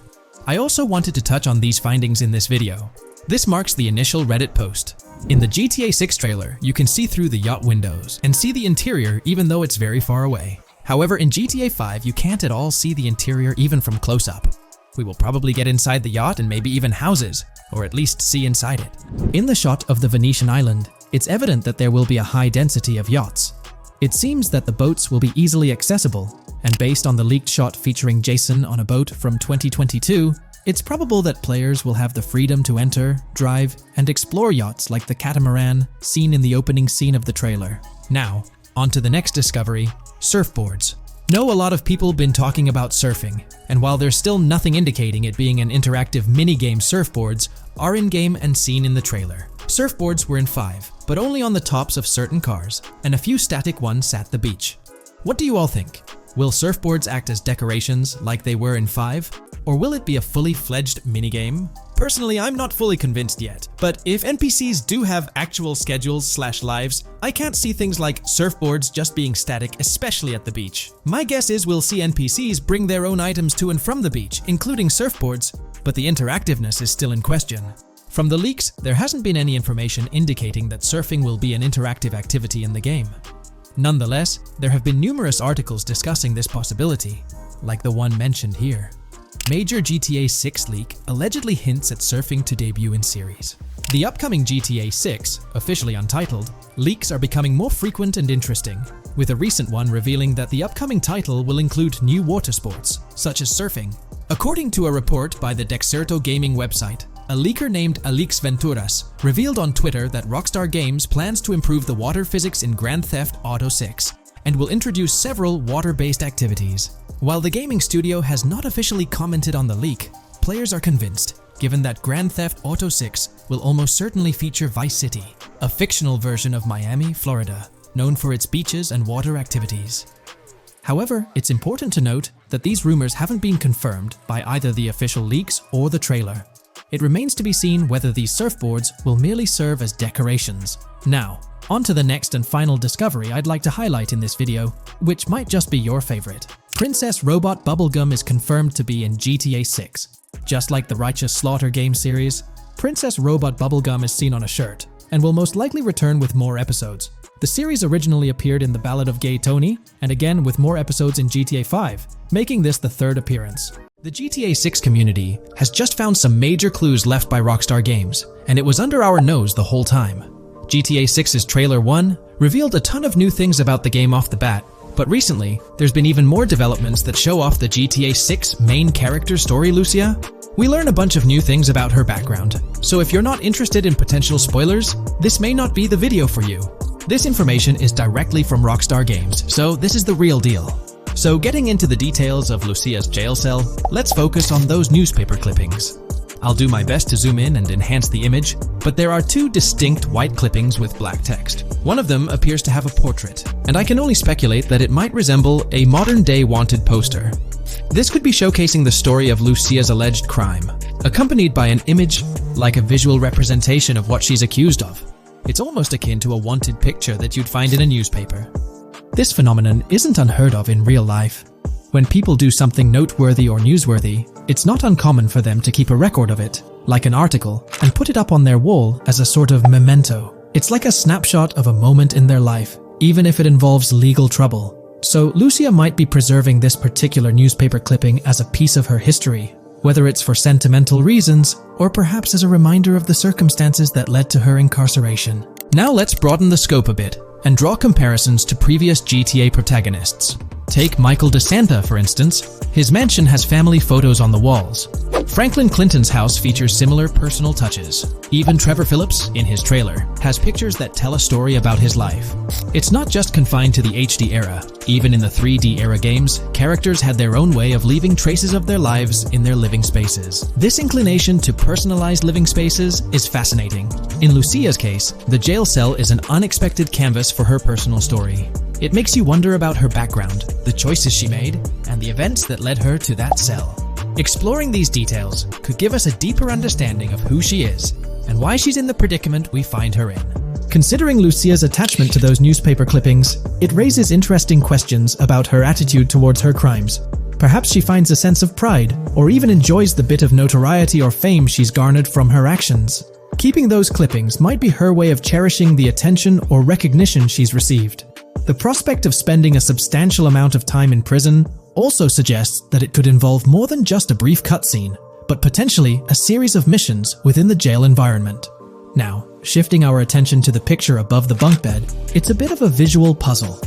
I also wanted to touch on these findings in this video. This marks the initial Reddit post. In the GTA 6 trailer, you can see through the yacht windows and see the interior even though it's very far away. However, in GTA 5, you can't at all see the interior even from close-up. We will probably get inside the yacht and maybe even houses, or at least see inside it. In the shot of the Venetian island, it's evident that there will be a high density of yachts. It seems that the boats will be easily accessible, and based on the leaked shot featuring Jason on a boat from 2022, it's probable that players will have the freedom to enter, drive, and explore yachts like the catamaran seen in the opening scene of the trailer. Now, on to the next discovery, surfboards. Know a lot of people been talking about surfing, and while there's still nothing indicating it being an interactive minigame, surfboards are in-game and seen in the trailer. Surfboards were in 5, but only on the tops of certain cars, and a few static ones at the beach. What do you all think? Will surfboards act as decorations like they were in 5? Or will it be a fully fledged minigame? Personally, I'm not fully convinced yet, but if NPCs do have actual schedules/lives, I can't see things like surfboards just being static, especially at the beach. My guess is we'll see NPCs bring their own items to and from the beach, including surfboards, but the interactiveness is still in question. From the leaks, there hasn't been any information indicating that surfing will be an interactive activity in the game. Nonetheless, there have been numerous articles discussing this possibility, like the one mentioned here. Major GTA 6 leak allegedly hints at surfing to debut in series. The upcoming GTA 6, officially untitled, leaks are becoming more frequent and interesting, with a recent one revealing that the upcoming title will include new water sports, such as surfing. According to a report by the Dexerto gaming website, a leaker named Alix Venturas revealed on Twitter that Rockstar Games plans to improve the water physics in Grand Theft Auto 6 and will introduce several water-based activities. While the gaming studio has not officially commented on the leak, players are convinced, given that Grand Theft Auto 6 will almost certainly feature Vice City, a fictional version of Miami, Florida, known for its beaches and water activities. However, it's important to note that these rumors haven't been confirmed by either the official leaks or the trailer. It remains to be seen whether these surfboards will merely serve as decorations. Now, on to the next and final discovery I'd like to highlight in this video, which might just be your favorite. Princess Robot Bubblegum is confirmed to be in GTA 6. Just like the Righteous Slaughter game series, Princess Robot Bubblegum is seen on a shirt, and will most likely return with more episodes. The series originally appeared in The Ballad of Gay Tony, and again with more episodes in GTA 5, making this the 3rd appearance. The GTA 6 community has just found some major clues left by Rockstar Games, and it was under our nose the whole time. GTA 6's Trailer 1 revealed a ton of new things about the game off the bat, but recently, there's been even more developments that show off the GTA 6 main character story, Lucia. We learn a bunch of new things about her background, so if you're not interested in potential spoilers, this may not be the video for you. This information is directly from Rockstar Games, so this is the real deal. So getting into the details of Lucia's jail cell, let's focus on those newspaper clippings. I'll do my best to zoom in and enhance the image, but there are 2 distinct white clippings with black text. One of them appears to have a portrait, and I can only speculate that it might resemble a modern-day wanted poster. This could be showcasing the story of Lucia's alleged crime, accompanied by an image like a visual representation of what she's accused of. It's almost akin to a wanted picture that you'd find in a newspaper. This phenomenon isn't unheard of in real life. When people do something noteworthy or newsworthy, it's not uncommon for them to keep a record of it, like an article, and put it up on their wall as a sort of memento. It's like a snapshot of a moment in their life, even if it involves legal trouble. So Lucia might be preserving this particular newspaper clipping as a piece of her history, whether it's for sentimental reasons or perhaps as a reminder of the circumstances that led to her incarceration. Now let's broaden the scope a bit and draw comparisons to previous GTA protagonists. Take Michael DeSanta, for instance. His mansion has family photos on the walls. Franklin Clinton's house features similar personal touches. Even Trevor Phillips, in his trailer, has pictures that tell a story about his life. It's not just confined to the HD era. Even in the 3D era games, characters had their own way of leaving traces of their lives in their living spaces. This inclination to personalized living spaces is fascinating. In Lucia's case, the jail cell is an unexpected canvas for her personal story. It makes you wonder about her background, the choices she made, and the events that led her to that cell. Exploring these details could give us a deeper understanding of who she is and why she's in the predicament we find her in. Considering Lucia's attachment to those newspaper clippings, it raises interesting questions about her attitude towards her crimes. Perhaps she finds a sense of pride, or even enjoys the bit of notoriety or fame she's garnered from her actions. Keeping those clippings might be her way of cherishing the attention or recognition she's received. The prospect of spending a substantial amount of time in prison also suggests that it could involve more than just a brief cutscene, but potentially a series of missions within the jail environment. Now, shifting our attention to the picture above the bunk bed, it's a bit of a visual puzzle.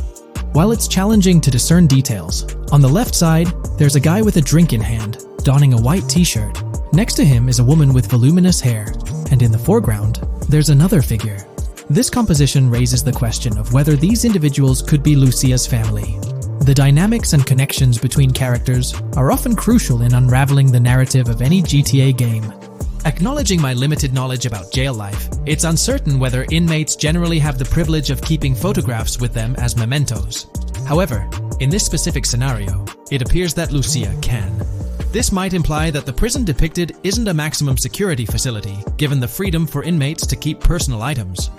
While it's challenging to discern details, on the left side, there's a guy with a drink in hand, donning a white t-shirt. Next to him is a woman with voluminous hair, and in the foreground, there's another figure. This composition raises the question of whether these individuals could be Lucia's family. The dynamics and connections between characters are often crucial in unraveling the narrative of any GTA game. Acknowledging my limited knowledge about jail life, it's uncertain whether inmates generally have the privilege of keeping photographs with them as mementos. However, in this specific scenario, it appears that Lucia can. This might imply that the prison depicted isn't a maximum security facility, given the freedom for inmates to keep personal items.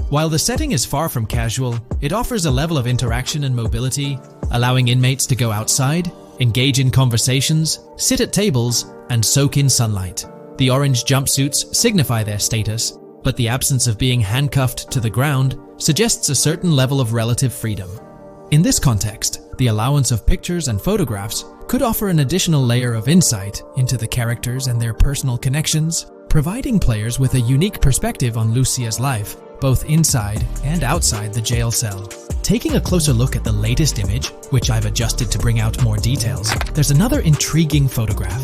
While the setting is far from casual, it offers a level of interaction and mobility, allowing inmates to go outside, engage in conversations, sit at tables, and soak in sunlight. The orange jumpsuits signify their status, but the absence of being handcuffed to the ground suggests a certain level of relative freedom. In this context, the allowance of pictures and photographs could offer an additional layer of insight into the characters and their personal connections, providing players with a unique perspective on Lucia's life, both inside and outside the jail cell. Taking a closer look at the latest image, which I've adjusted to bring out more details, there's another intriguing photograph.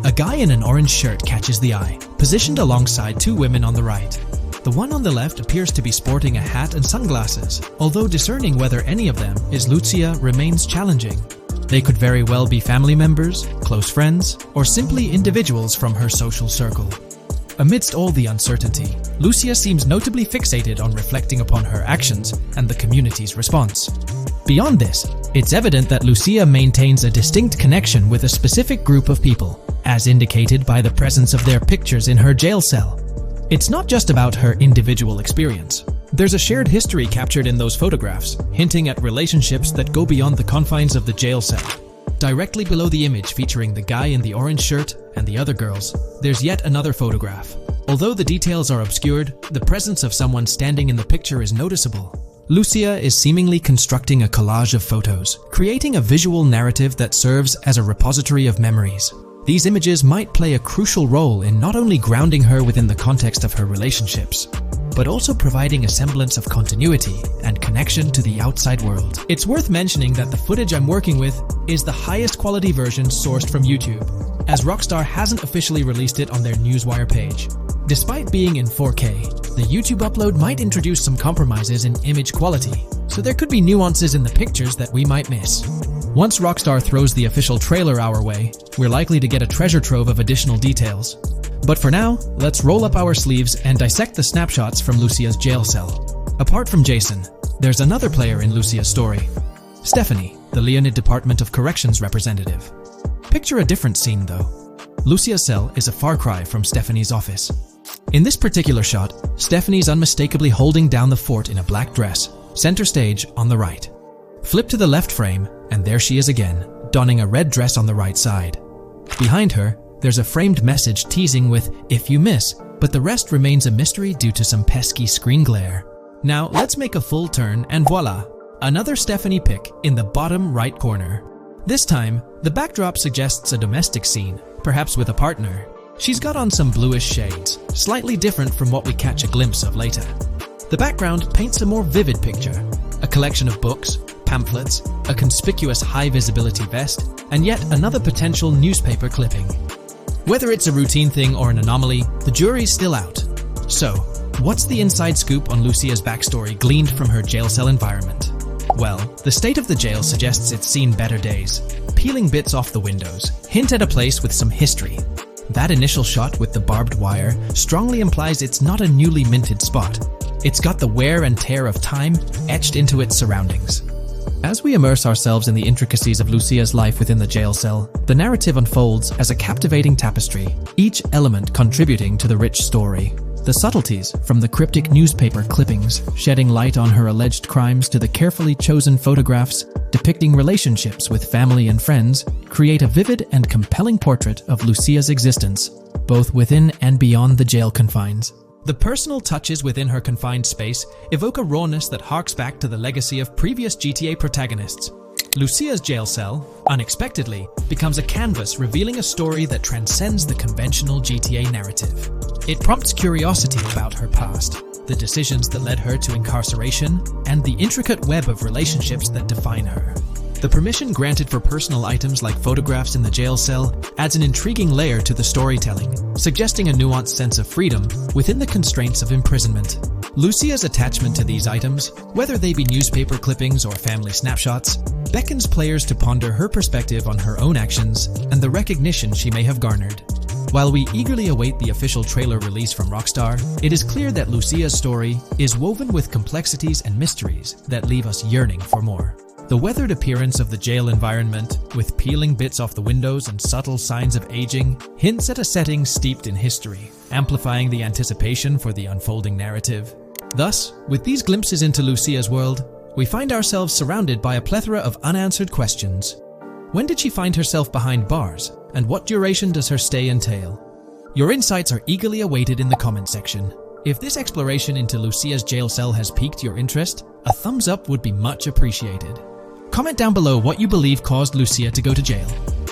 A guy in an orange shirt catches the eye, positioned alongside two women on the right. The one on the left appears to be sporting a hat and sunglasses, although discerning whether any of them is Lucia remains challenging. They could very well be family members, close friends, or simply individuals from her social circle. Amidst all the uncertainty, Lucia seems notably fixated on reflecting upon her actions and the community's response. Beyond this, it's evident that Lucia maintains a distinct connection with a specific group of people, as indicated by the presence of their pictures in her jail cell. It's not just about her individual experience. There's a shared history captured in those photographs, hinting at relationships that go beyond the confines of the jail cell. Directly below the image featuring the guy in the orange shirt and the other girls, there's yet another photograph. Although the details are obscured, the presence of someone standing in the picture is noticeable. Lucia is seemingly constructing a collage of photos, creating a visual narrative that serves as a repository of memories. These images might play a crucial role in not only grounding her within the context of her relationships, but also providing a semblance of continuity and connection to the outside world. It's worth mentioning that the footage I'm working with is the highest quality version sourced from YouTube, as Rockstar hasn't officially released it on their Newswire page. Despite being in 4K, the YouTube upload might introduce some compromises in image quality, so there could be nuances in the pictures that we might miss. Once Rockstar throws the official trailer our way, we're likely to get a treasure trove of additional details. But for now, let's roll up our sleeves and dissect the snapshots from Lucia's jail cell. Apart from Jason, there's another player in Lucia's story. Stephanie, the Leonid Department of Corrections representative. Picture a different scene though. Lucia's cell is a far cry from Stephanie's office. In this particular shot, Stephanie's unmistakably holding down the fort in a black dress, center stage on the right. Flip to the left frame, and there she is again, donning a red dress on the right side. Behind her, there's a framed message teasing with "if you miss," but the rest remains a mystery due to some pesky screen glare. Now let's make a full turn and voila, another Stephanie pick in the bottom right corner. This time, the backdrop suggests a domestic scene, perhaps with a partner. She's got on some bluish shades, slightly different from what we catch a glimpse of later. The background paints a more vivid picture, a collection of books, pamphlets, a conspicuous high-visibility vest, and yet another potential newspaper clipping. Whether it's a routine thing or an anomaly, the jury's still out. So, what's the inside scoop on Lucia's backstory gleaned from her jail cell environment? Well, the state of the jail suggests it's seen better days. Peeling bits off the windows hint at a place with some history. That initial shot with the barbed wire strongly implies it's not a newly minted spot. It's got the wear and tear of time etched into its surroundings. As we immerse ourselves in the intricacies of Lucia's life within the jail cell, the narrative unfolds as a captivating tapestry, each element contributing to the rich story. The subtleties, from the cryptic newspaper clippings shedding light on her alleged crimes to the carefully chosen photographs depicting relationships with family and friends, create a vivid and compelling portrait of Lucia's existence, both within and beyond the jail confines. The personal touches within her confined space evoke a rawness that harks back to the legacy of previous GTA protagonists. Lucia's jail cell, unexpectedly, becomes a canvas revealing a story that transcends the conventional GTA narrative. It prompts curiosity about her past, the decisions that led her to incarceration, and the intricate web of relationships that define her. The permission granted for personal items like photographs in the jail cell adds an intriguing layer to the storytelling, suggesting a nuanced sense of freedom within the constraints of imprisonment. Lucia's attachment to these items, whether they be newspaper clippings or family snapshots, beckons players to ponder her perspective on her own actions and the recognition she may have garnered. While we eagerly await the official trailer release from Rockstar, it is clear that Lucia's story is woven with complexities and mysteries that leave us yearning for more. The weathered appearance of the jail environment, with peeling bits off the windows and subtle signs of aging, hints at a setting steeped in history, amplifying the anticipation for the unfolding narrative. Thus, with these glimpses into Lucia's world, we find ourselves surrounded by a plethora of unanswered questions. When did she find herself behind bars, and what duration does her stay entail? Your insights are eagerly awaited in the comment section. If this exploration into Lucia's jail cell has piqued your interest, a thumbs up would be much appreciated. Comment down below what you believe caused Lucia to go to jail.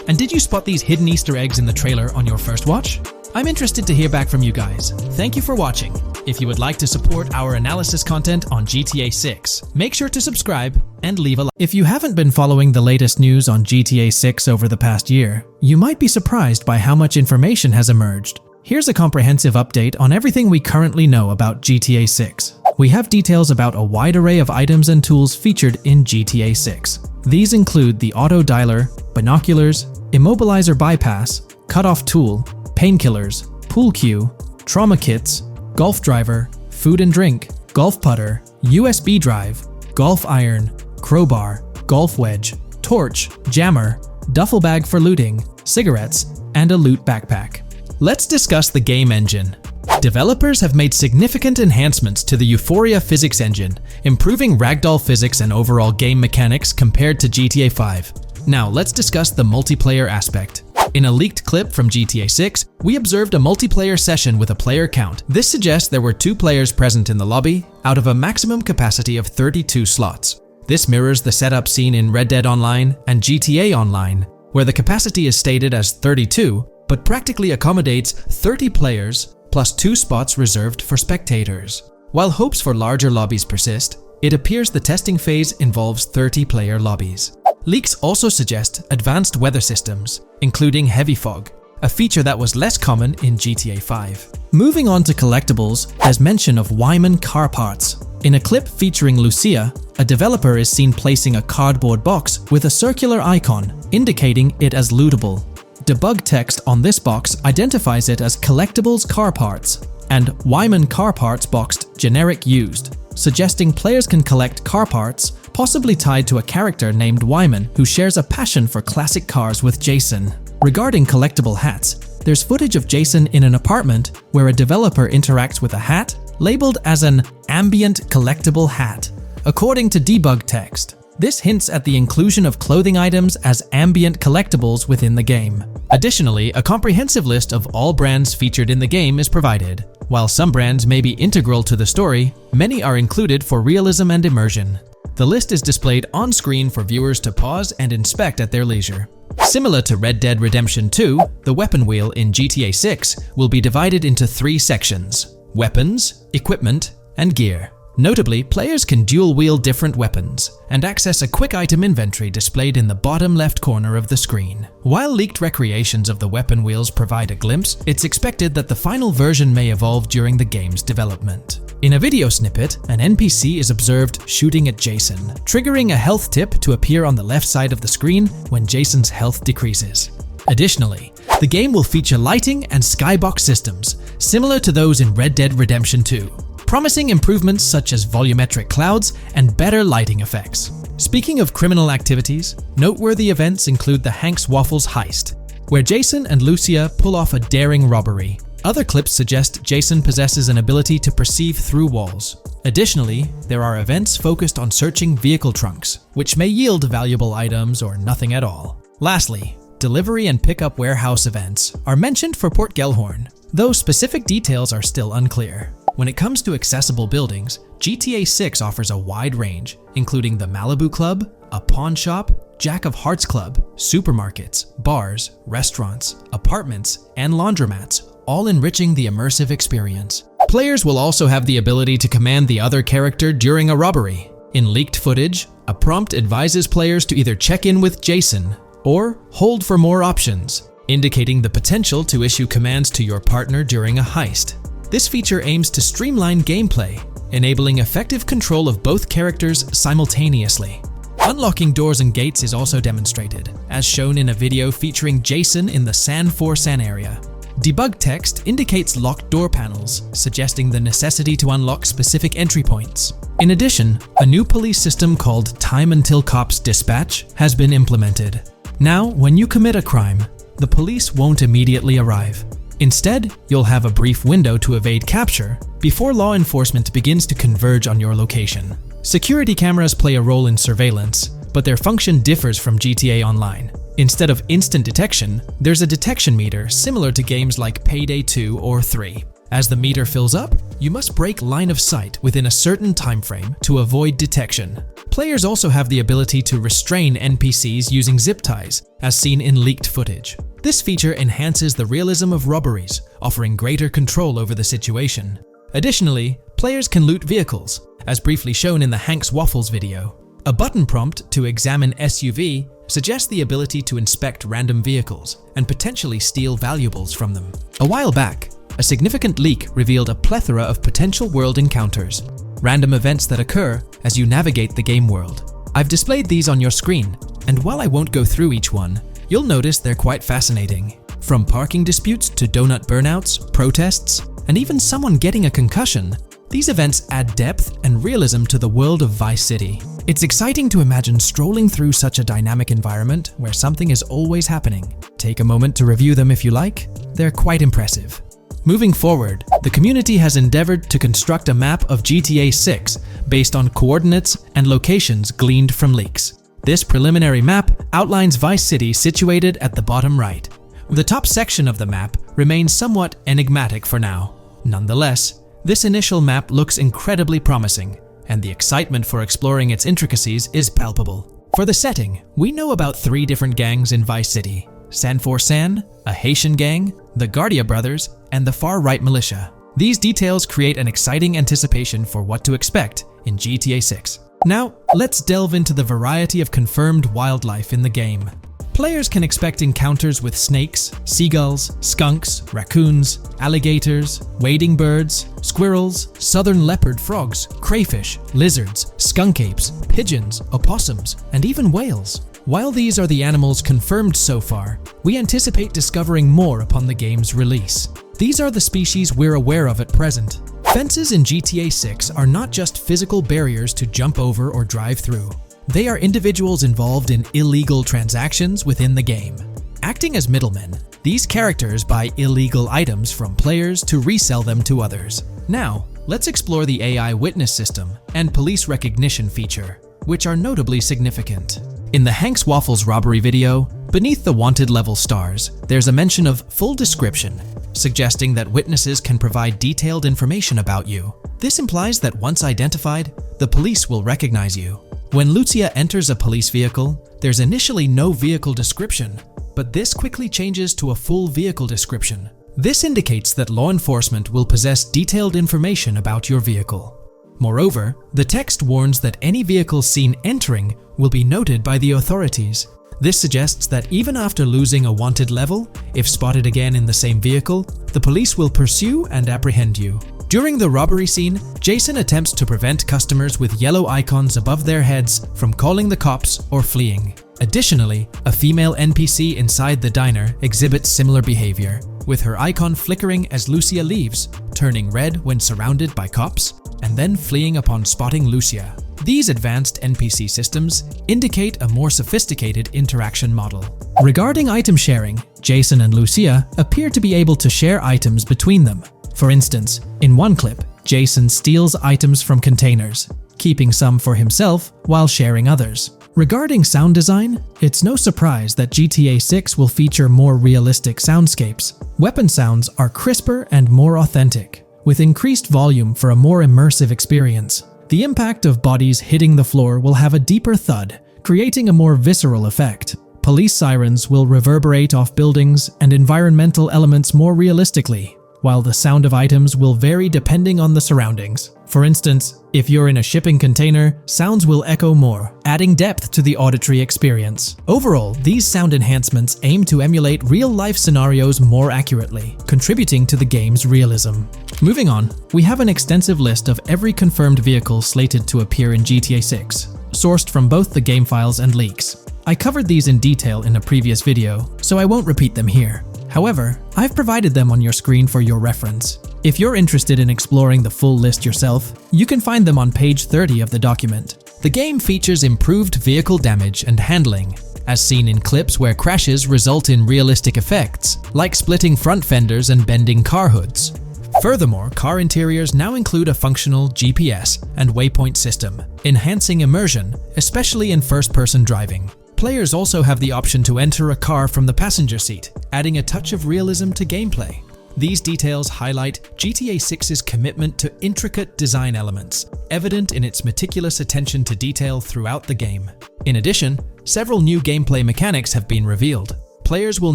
And did you spot these hidden Easter eggs in the trailer on your first watch? I'm interested to hear back from you guys. Thank you for watching. If you would like to support our analysis content on GTA 6, make sure to subscribe and leave a like. If you haven't been following the latest news on GTA 6 over the past year, you might be surprised by how much information has emerged. Here's a comprehensive update on everything we currently know about GTA 6. We have details about a wide array of items and tools featured in GTA 6. These include the auto dialer, binoculars, immobilizer bypass, cutoff tool, painkillers, pool cue, trauma kits, golf driver, food and drink, golf putter, USB drive, golf iron, crowbar, golf wedge, torch, jammer, duffel bag for looting, cigarettes, and a loot backpack. Let's discuss the game engine. Developers have made significant enhancements to the Euphoria physics engine, improving ragdoll physics and overall game mechanics compared to GTA 5. Now let's discuss the multiplayer aspect. In a leaked clip from GTA 6, we observed a multiplayer session with a player count. This suggests there were 2 players present in the lobby, out of a maximum capacity of 32 slots. This mirrors the setup seen in Red Dead Online and GTA Online, where the capacity is stated as 32, but practically accommodates 30 players plus 2 spots reserved for spectators. While hopes for larger lobbies persist, it appears the testing phase involves 30-player lobbies. Leaks also suggest advanced weather systems, including heavy fog, a feature that was less common in GTA 5. Moving on to collectibles, there's mention of Wyman car parts. In a clip featuring Lucia, a developer is seen placing a cardboard box with a circular icon, indicating it as lootable. Debug text on this box identifies it as Collectibles Car Parts and Wyman Car Parts boxed Generic Used, suggesting players can collect car parts, possibly tied to a character named Wyman who shares a passion for classic cars with Jason. Regarding collectible hats, there's footage of Jason in an apartment where a developer interacts with a hat labeled as an ambient collectible hat. According to debug text, this hints at the inclusion of clothing items as ambient collectibles within the game. Additionally, a comprehensive list of all brands featured in the game is provided. While some brands may be integral to the story, many are included for realism and immersion. The list is displayed on screen for viewers to pause and inspect at their leisure. Similar to Red Dead Redemption 2, the weapon wheel in GTA 6 will be divided into 3 sections: weapons, equipment, and gear. Notably, players can dual-wield different weapons and access a quick item inventory displayed in the bottom left corner of the screen. While leaked recreations of the weapon wheels provide a glimpse, it's expected that the final version may evolve during the game's development. In a video snippet, an NPC is observed shooting at Jason, triggering a health tip to appear on the left side of the screen when Jason's health decreases. Additionally, the game will feature lighting and skybox systems, similar to those in Red Dead Redemption 2. Promising improvements such as volumetric clouds and better lighting effects. Speaking of criminal activities, noteworthy events include the Hank's Waffles heist, where Jason and Lucia pull off a daring robbery. Other clips suggest Jason possesses an ability to perceive through walls. Additionally, there are events focused on searching vehicle trunks, which may yield valuable items or nothing at all. Lastly, delivery and pickup warehouse events are mentioned for Port Gellhorn, though specific details are still unclear. When it comes to accessible buildings, GTA 6 offers a wide range, including the Malibu Club, a pawn shop, Jack of Hearts Club, supermarkets, bars, restaurants, apartments, and laundromats, all enriching the immersive experience. Players will also have the ability to command the other character during a robbery. In leaked footage, a prompt advises players to either check in with Jason or hold for more options, indicating the potential to issue commands to your partner during a heist. This feature aims to streamline gameplay, enabling effective control of both characters simultaneously. Unlocking doors and gates is also demonstrated, as shown in a video featuring Jason in the San San area. Debug text indicates locked door panels, suggesting the necessity to unlock specific entry points. In addition, a new police system called Time Until Cops Dispatch has been implemented. Now, when you commit a crime, the police won't immediately arrive. Instead, you'll have a brief window to evade capture before law enforcement begins to converge on your location. Security cameras play a role in surveillance, but their function differs from GTA Online. Instead of instant detection, there's a detection meter similar to games like Payday 2 or 3. As the meter fills up, you must break line of sight within a certain time frame to avoid detection. Players also have the ability to restrain NPCs using zip ties, as seen in leaked footage. This feature enhances the realism of robberies, offering greater control over the situation. Additionally, players can loot vehicles, as briefly shown in the Hank's Waffles video. A button prompt to examine SUV suggests the ability to inspect random vehicles and potentially steal valuables from them. A while back, a significant leak revealed a plethora of potential world encounters, random events that occur as you navigate the game world. I've displayed these on your screen, and while I won't go through each one, you'll notice they're quite fascinating. From parking disputes to donut burnouts, protests, and even someone getting a concussion, these events add depth and realism to the world of Vice City. It's exciting to imagine strolling through such a dynamic environment where something is always happening. Take a moment to review them if you like. They're quite impressive. Moving forward, the community has endeavored to construct a map of GTA 6 based on coordinates and locations gleaned from leaks. This preliminary map outlines Vice City situated at the bottom right. The top section of the map remains somewhat enigmatic for now. Nonetheless, this initial map looks incredibly promising, and the excitement for exploring its intricacies is palpable. For the setting, we know about 3 different gangs in Vice City: San San, a Haitian gang, the Guardia Brothers, and the far-right militia. These details create an exciting anticipation for what to expect in GTA 6. Now, let's delve into the variety of confirmed wildlife in the game. Players can expect encounters with snakes, seagulls, skunks, raccoons, alligators, wading birds, squirrels, southern leopard frogs, crayfish, lizards, skunk apes, pigeons, opossums, and even whales. While these are the animals confirmed so far, we anticipate discovering more upon the game's release. These are the species we're aware of at present. Fences in GTA 6 are not just physical barriers to jump over or drive through. They are individuals involved in illegal transactions within the game. Acting as middlemen, these characters buy illegal items from players to resell them to others. Now, let's explore the AI witness system and police recognition feature, which are notably significant. In the Hank's Waffles robbery video, beneath the wanted level stars, there's a mention of full description, suggesting that witnesses can provide detailed information about you. This implies that once identified, the police will recognize you. When Lucia enters a police vehicle, there's initially no vehicle description, but this quickly changes to a full vehicle description. This indicates that law enforcement will possess detailed information about your vehicle. Moreover, the text warns that any vehicle seen entering will be noted by the authorities. This suggests that even after losing a wanted level, if spotted again in the same vehicle, the police will pursue and apprehend you. During the robbery scene, Jason attempts to prevent customers with yellow icons above their heads from calling the cops or fleeing. Additionally, a female NPC inside the diner exhibits similar behavior, with her icon flickering as Lucia leaves, turning red when surrounded by cops, and then fleeing upon spotting Lucia. These advanced NPC systems indicate a more sophisticated interaction model. Regarding item sharing, Jason and Lucia appear to be able to share items between them. For instance, in one clip, Jason steals items from containers, keeping some for himself while sharing others. Regarding sound design, it's no surprise that GTA 6 will feature more realistic soundscapes. Weapon sounds are crisper and more authentic, with increased volume for a more immersive experience. The impact of bodies hitting the floor will have a deeper thud, creating a more visceral effect. Police sirens will reverberate off buildings and environmental elements more realistically, while the sound of items will vary depending on the surroundings. For instance, if you're in a shipping container, sounds will echo more, adding depth to the auditory experience. Overall, these sound enhancements aim to emulate real-life scenarios more accurately, contributing to the game's realism. Moving on, we have an extensive list of every confirmed vehicle slated to appear in GTA 6, sourced from both the game files and leaks. I covered these in detail in a previous video, so I won't repeat them here. However, I've provided them on your screen for your reference. If you're interested in exploring the full list yourself, you can find them on page 30 of the document. The game features improved vehicle damage and handling, as seen in clips where crashes result in realistic effects, like splitting front fenders and bending car hoods. Furthermore, car interiors now include a functional GPS and waypoint system, enhancing immersion, especially in first-person driving. Players also have the option to enter a car from the passenger seat, adding a touch of realism to gameplay. These details highlight GTA 6's commitment to intricate design elements, evident in its meticulous attention to detail throughout the game. In addition, several new gameplay mechanics have been revealed. Players will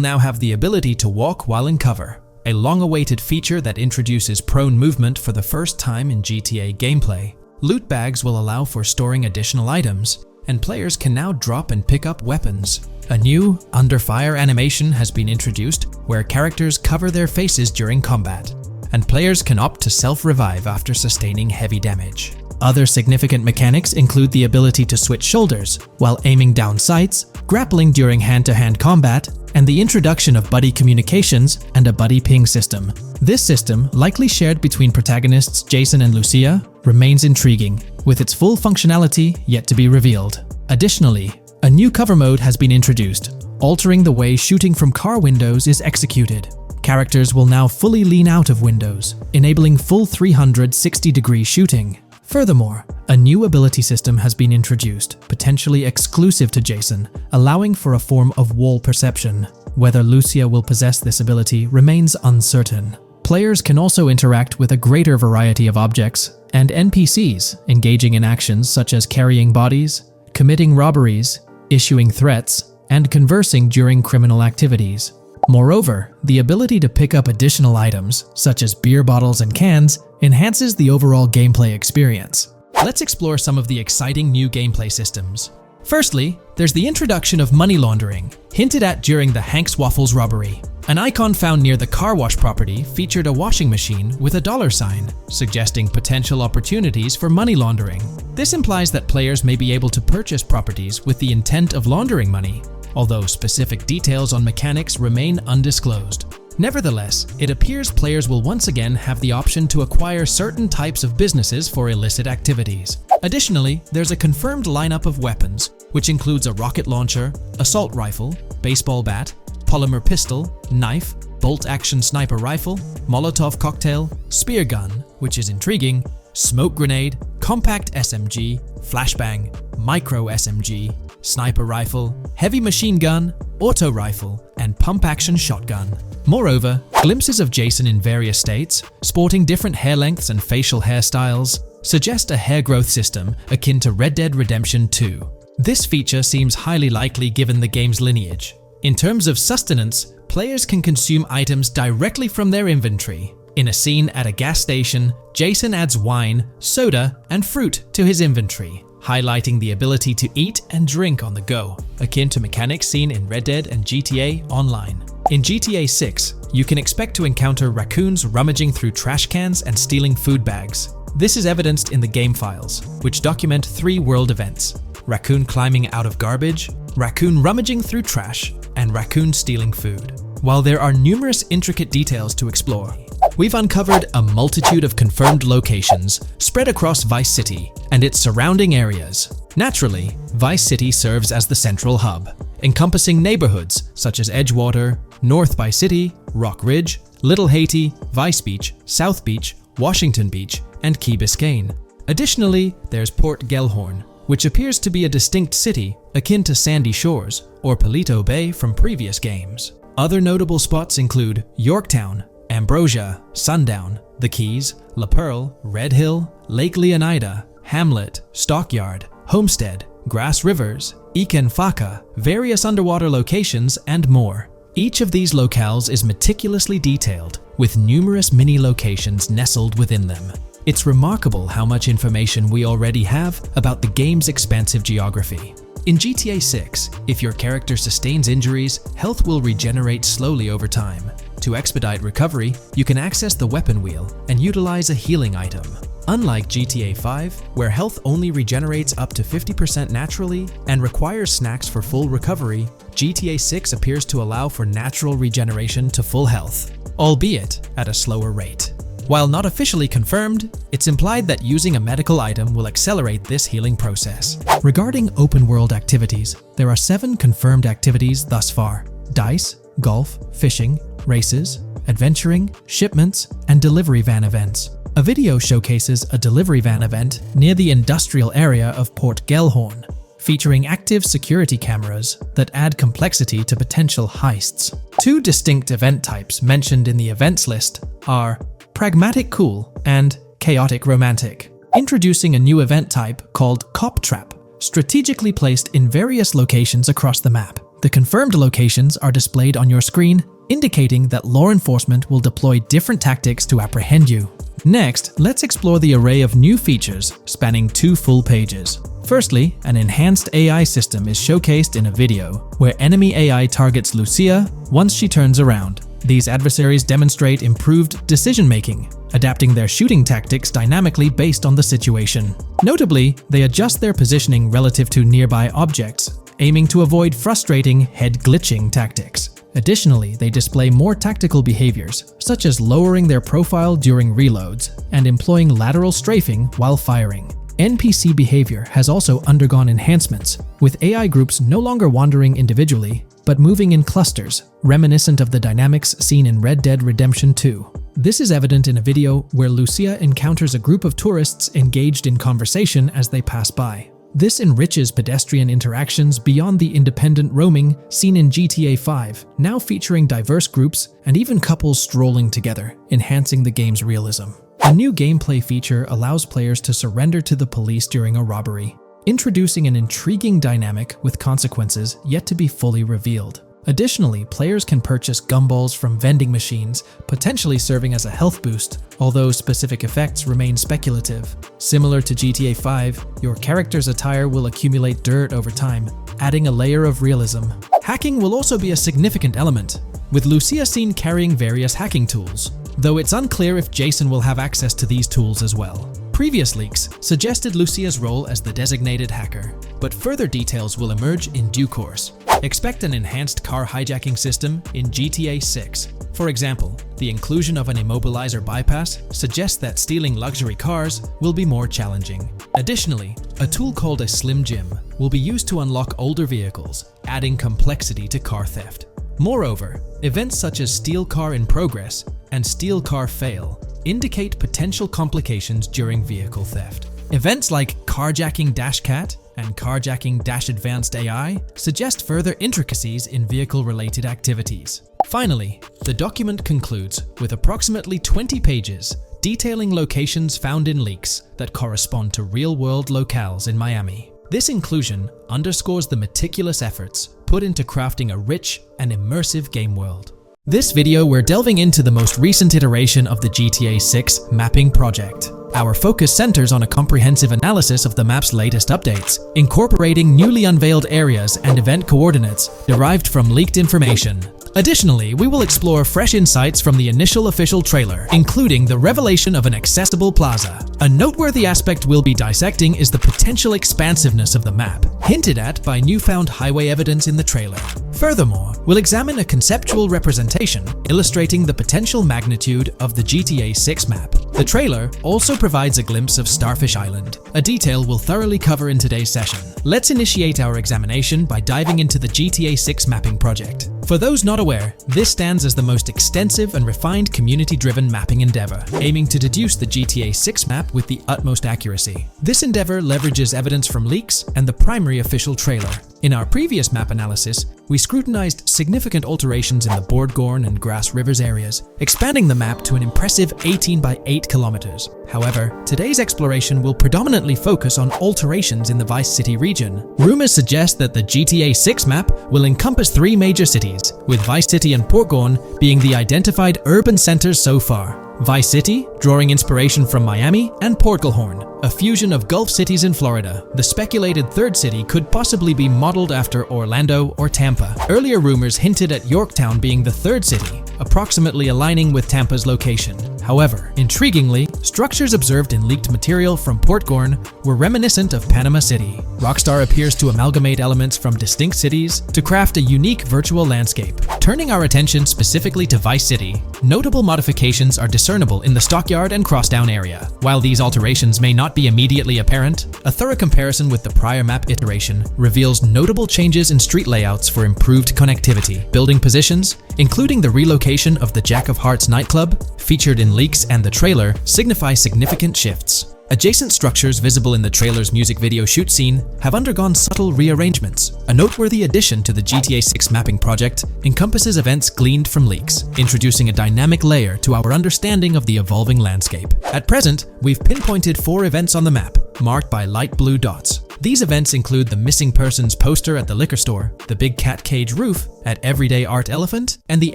now have the ability to walk while in cover, a long-awaited feature that introduces prone movement for the first time in GTA gameplay. Loot bags will allow for storing additional items, and players can now drop and pick up weapons. A new under fire animation has been introduced where characters cover their faces during combat, and players can opt to self-revive after sustaining heavy damage. Other significant mechanics include the ability to switch shoulders while aiming down sights, grappling during hand-to-hand combat, and the introduction of buddy communications and a buddy ping system. This system, likely shared between protagonists Jason and Lucia, remains intriguing, with its full functionality yet to be revealed. Additionally, a new cover mode has been introduced, altering the way shooting from car windows is executed. Characters will now fully lean out of windows, enabling full 360-degree shooting. Furthermore, a new ability system has been introduced, potentially exclusive to Jason, allowing for a form of wall perception. Whether Lucia will possess this ability remains uncertain. Players can also interact with a greater variety of objects and NPCs, engaging in actions such as carrying bodies, committing robberies, issuing threats, and conversing during criminal activities. Moreover, the ability to pick up additional items, such as beer bottles and cans, enhances the overall gameplay experience. Let's explore some of the exciting new gameplay systems. Firstly, there's the introduction of money laundering, hinted at during the Hank's Waffles robbery. An icon found near the car wash property featured a washing machine with a dollar sign, suggesting potential opportunities for money laundering. This implies that players may be able to purchase properties with the intent of laundering money, although specific details on mechanics remain undisclosed. Nevertheless, it appears players will once again have the option to acquire certain types of businesses for illicit activities. Additionally, there's a confirmed lineup of weapons, which includes a rocket launcher, assault rifle, baseball bat, polymer pistol, knife, bolt-action sniper rifle, Molotov cocktail, spear gun, which is intriguing, smoke grenade, compact SMG, flashbang, micro SMG, sniper rifle, heavy machine gun, auto rifle, and pump-action shotgun. Moreover, glimpses of Jason in various states, sporting different hair lengths and facial hairstyles, suggest a hair growth system akin to Red Dead Redemption 2. This feature seems highly likely given the game's lineage. In terms of sustenance, players can consume items directly from their inventory. In a scene at a gas station, Jason adds wine, soda, and fruit to his inventory, highlighting the ability to eat and drink on the go, akin to mechanics seen in Red Dead and GTA Online. In GTA 6, you can expect to encounter raccoons rummaging through trash cans and stealing food bags. This is evidenced in the game files, which document 3 world events: raccoon climbing out of garbage, raccoon rummaging through trash, and raccoon stealing food. While there are numerous intricate details to explore, we've uncovered a multitude of confirmed locations spread across Vice City and its surrounding areas. Naturally, Vice City serves as the central hub, encompassing neighborhoods such as Edgewater, North Vice City, Rock Ridge, Little Haiti, Vice Beach, South Beach, Washington Beach, and Key Biscayne. Additionally, there's Port Gellhorn, which appears to be a distinct city akin to Sandy Shores or Palito Bay from previous games. Other notable spots include Yorktown, Ambrosia, Sundown, The Keys, La Pearl, Red Hill, Lake Leonida, Hamlet, Stockyard, Homestead, Grass Rivers, Ikenfaka, various underwater locations, and more. Each of these locales is meticulously detailed, with numerous mini-locations nestled within them. It's remarkable how much information we already have about the game's expansive geography. In GTA 6, if your character sustains injuries, health will regenerate slowly over time. To expedite recovery, you can access the weapon wheel and utilize a healing item. Unlike GTA 5, where health only regenerates up to 50% naturally and requires snacks for full recovery, GTA 6 appears to allow for natural regeneration to full health, albeit at a slower rate. While not officially confirmed, it's implied that using a medical item will accelerate this healing process. Regarding open-world activities, there are 7 confirmed activities thus far: dice, golf, fishing, races, adventuring, shipments, and delivery van events. A video showcases a delivery van event near the industrial area of Port Gellhorn, featuring active security cameras that add complexity to potential heists. 2 distinct event types mentioned in the events list are Pragmatic Cool and Chaotic Romantic, introducing a new event type called Cop Trap, strategically placed in various locations across the map. The confirmed locations are displayed on your screen, indicating that law enforcement will deploy different tactics to apprehend you. Next, let's explore the array of new features spanning 2 full pages. Firstly, an enhanced AI system is showcased in a video, where enemy AI targets Lucia once she turns around. These adversaries demonstrate improved decision-making, adapting their shooting tactics dynamically based on the situation. Notably, they adjust their positioning relative to nearby objects, aiming to avoid frustrating head-glitching tactics. Additionally, they display more tactical behaviors, such as lowering their profile during reloads and employing lateral strafing while firing. NPC behavior has also undergone enhancements, with AI groups no longer wandering individually, but moving in clusters, reminiscent of the dynamics seen in Red Dead Redemption 2. This is evident in a video where Lucia encounters a group of tourists engaged in conversation as they pass by. This enriches pedestrian interactions beyond the independent roaming seen in GTA 5, now featuring diverse groups and even couples strolling together, enhancing the game's realism. A new gameplay feature allows players to surrender to the police during a robbery, introducing an intriguing dynamic with consequences yet to be fully revealed. Additionally, players can purchase gumballs from vending machines, potentially serving as a health boost, although specific effects remain speculative. Similar to GTA 5, your character's attire will accumulate dirt over time, adding a layer of realism. Hacking will also be a significant element, with Lucia seen carrying various hacking tools, though it's unclear if Jason will have access to these tools as well. Previous leaks suggested Lucia's role as the designated hacker, but further details will emerge in due course. Expect an enhanced car hijacking system in GTA 6. For example, the inclusion of an immobilizer bypass suggests that stealing luxury cars will be more challenging. Additionally, a tool called a Slim Jim will be used to unlock older vehicles, adding complexity to car theft. Moreover, events such as Steal Car in Progress and Steal Car Fail indicate potential complications during vehicle theft. Events like Carjacking Dash Cat and carjacking-advanced AI suggest further intricacies in vehicle-related activities. Finally, the document concludes with approximately 20 pages detailing locations found in leaks that correspond to real-world locales in Miami. This inclusion underscores the meticulous efforts put into crafting a rich and immersive game world. This video, we're delving into the most recent iteration of the GTA 6 mapping project. Our focus centers on a comprehensive analysis of the map's latest updates, incorporating newly unveiled areas and event coordinates derived from leaked information. Additionally, we will explore fresh insights from the initial official trailer, including the revelation of an accessible plaza. A noteworthy aspect we'll be dissecting is the potential expansiveness of the map, hinted at by newfound highway evidence in the trailer. Furthermore, we'll examine a conceptual representation illustrating the potential magnitude of the GTA 6 map. The trailer also provides a glimpse of Starfish Island, a detail we'll thoroughly cover in today's session. Let's initiate our examination by diving into the GTA 6 mapping project. For those not aware, this stands as the most extensive and refined community-driven mapping endeavor, aiming to deduce the GTA 6 map with the utmost accuracy. This endeavor leverages evidence from leaks and the primary official trailer. In our previous map analysis, we scrutinized significant alterations in the Boardgorn and Grass Rivers areas, expanding the map to an impressive 18 by 8 kilometers. However, today's exploration will predominantly focus on alterations in the Vice City region. Rumors suggest that the GTA 6 map will encompass 3 major cities, with Vice City and Portgorn being the identified urban centers so far. Vice City, drawing inspiration from Miami, and Portgorn, a fusion of Gulf cities in Florida. The speculated third city could possibly be modeled after Orlando or Tampa. Earlier rumors hinted at Yorktown being the third city, approximately aligning with Tampa's location. However, intriguingly, structures observed in leaked material from Portgorn were reminiscent of Panama City. Rockstar appears to amalgamate elements from distinct cities to craft a unique virtual landscape. Turning our attention specifically to Vice City, notable modifications are discernible in the Stockyard and Crosstown area. While these alterations may not be immediately apparent, a thorough comparison with the prior map iteration reveals notable changes in street layouts for improved connectivity. Building positions, including the relocation of the Jack of Hearts nightclub, featured in leaks and the trailer, signify significant shifts. Adjacent structures visible in the trailer's music video shoot scene have undergone subtle rearrangements. A noteworthy addition to the GTA 6 mapping project encompasses events gleaned from leaks, introducing a dynamic layer to our understanding of the evolving landscape. At present, we've pinpointed 4 events on the map, marked by light blue dots. These events include the missing persons poster at the liquor store, the big cat cage roof at Everyday Art Elephant, and the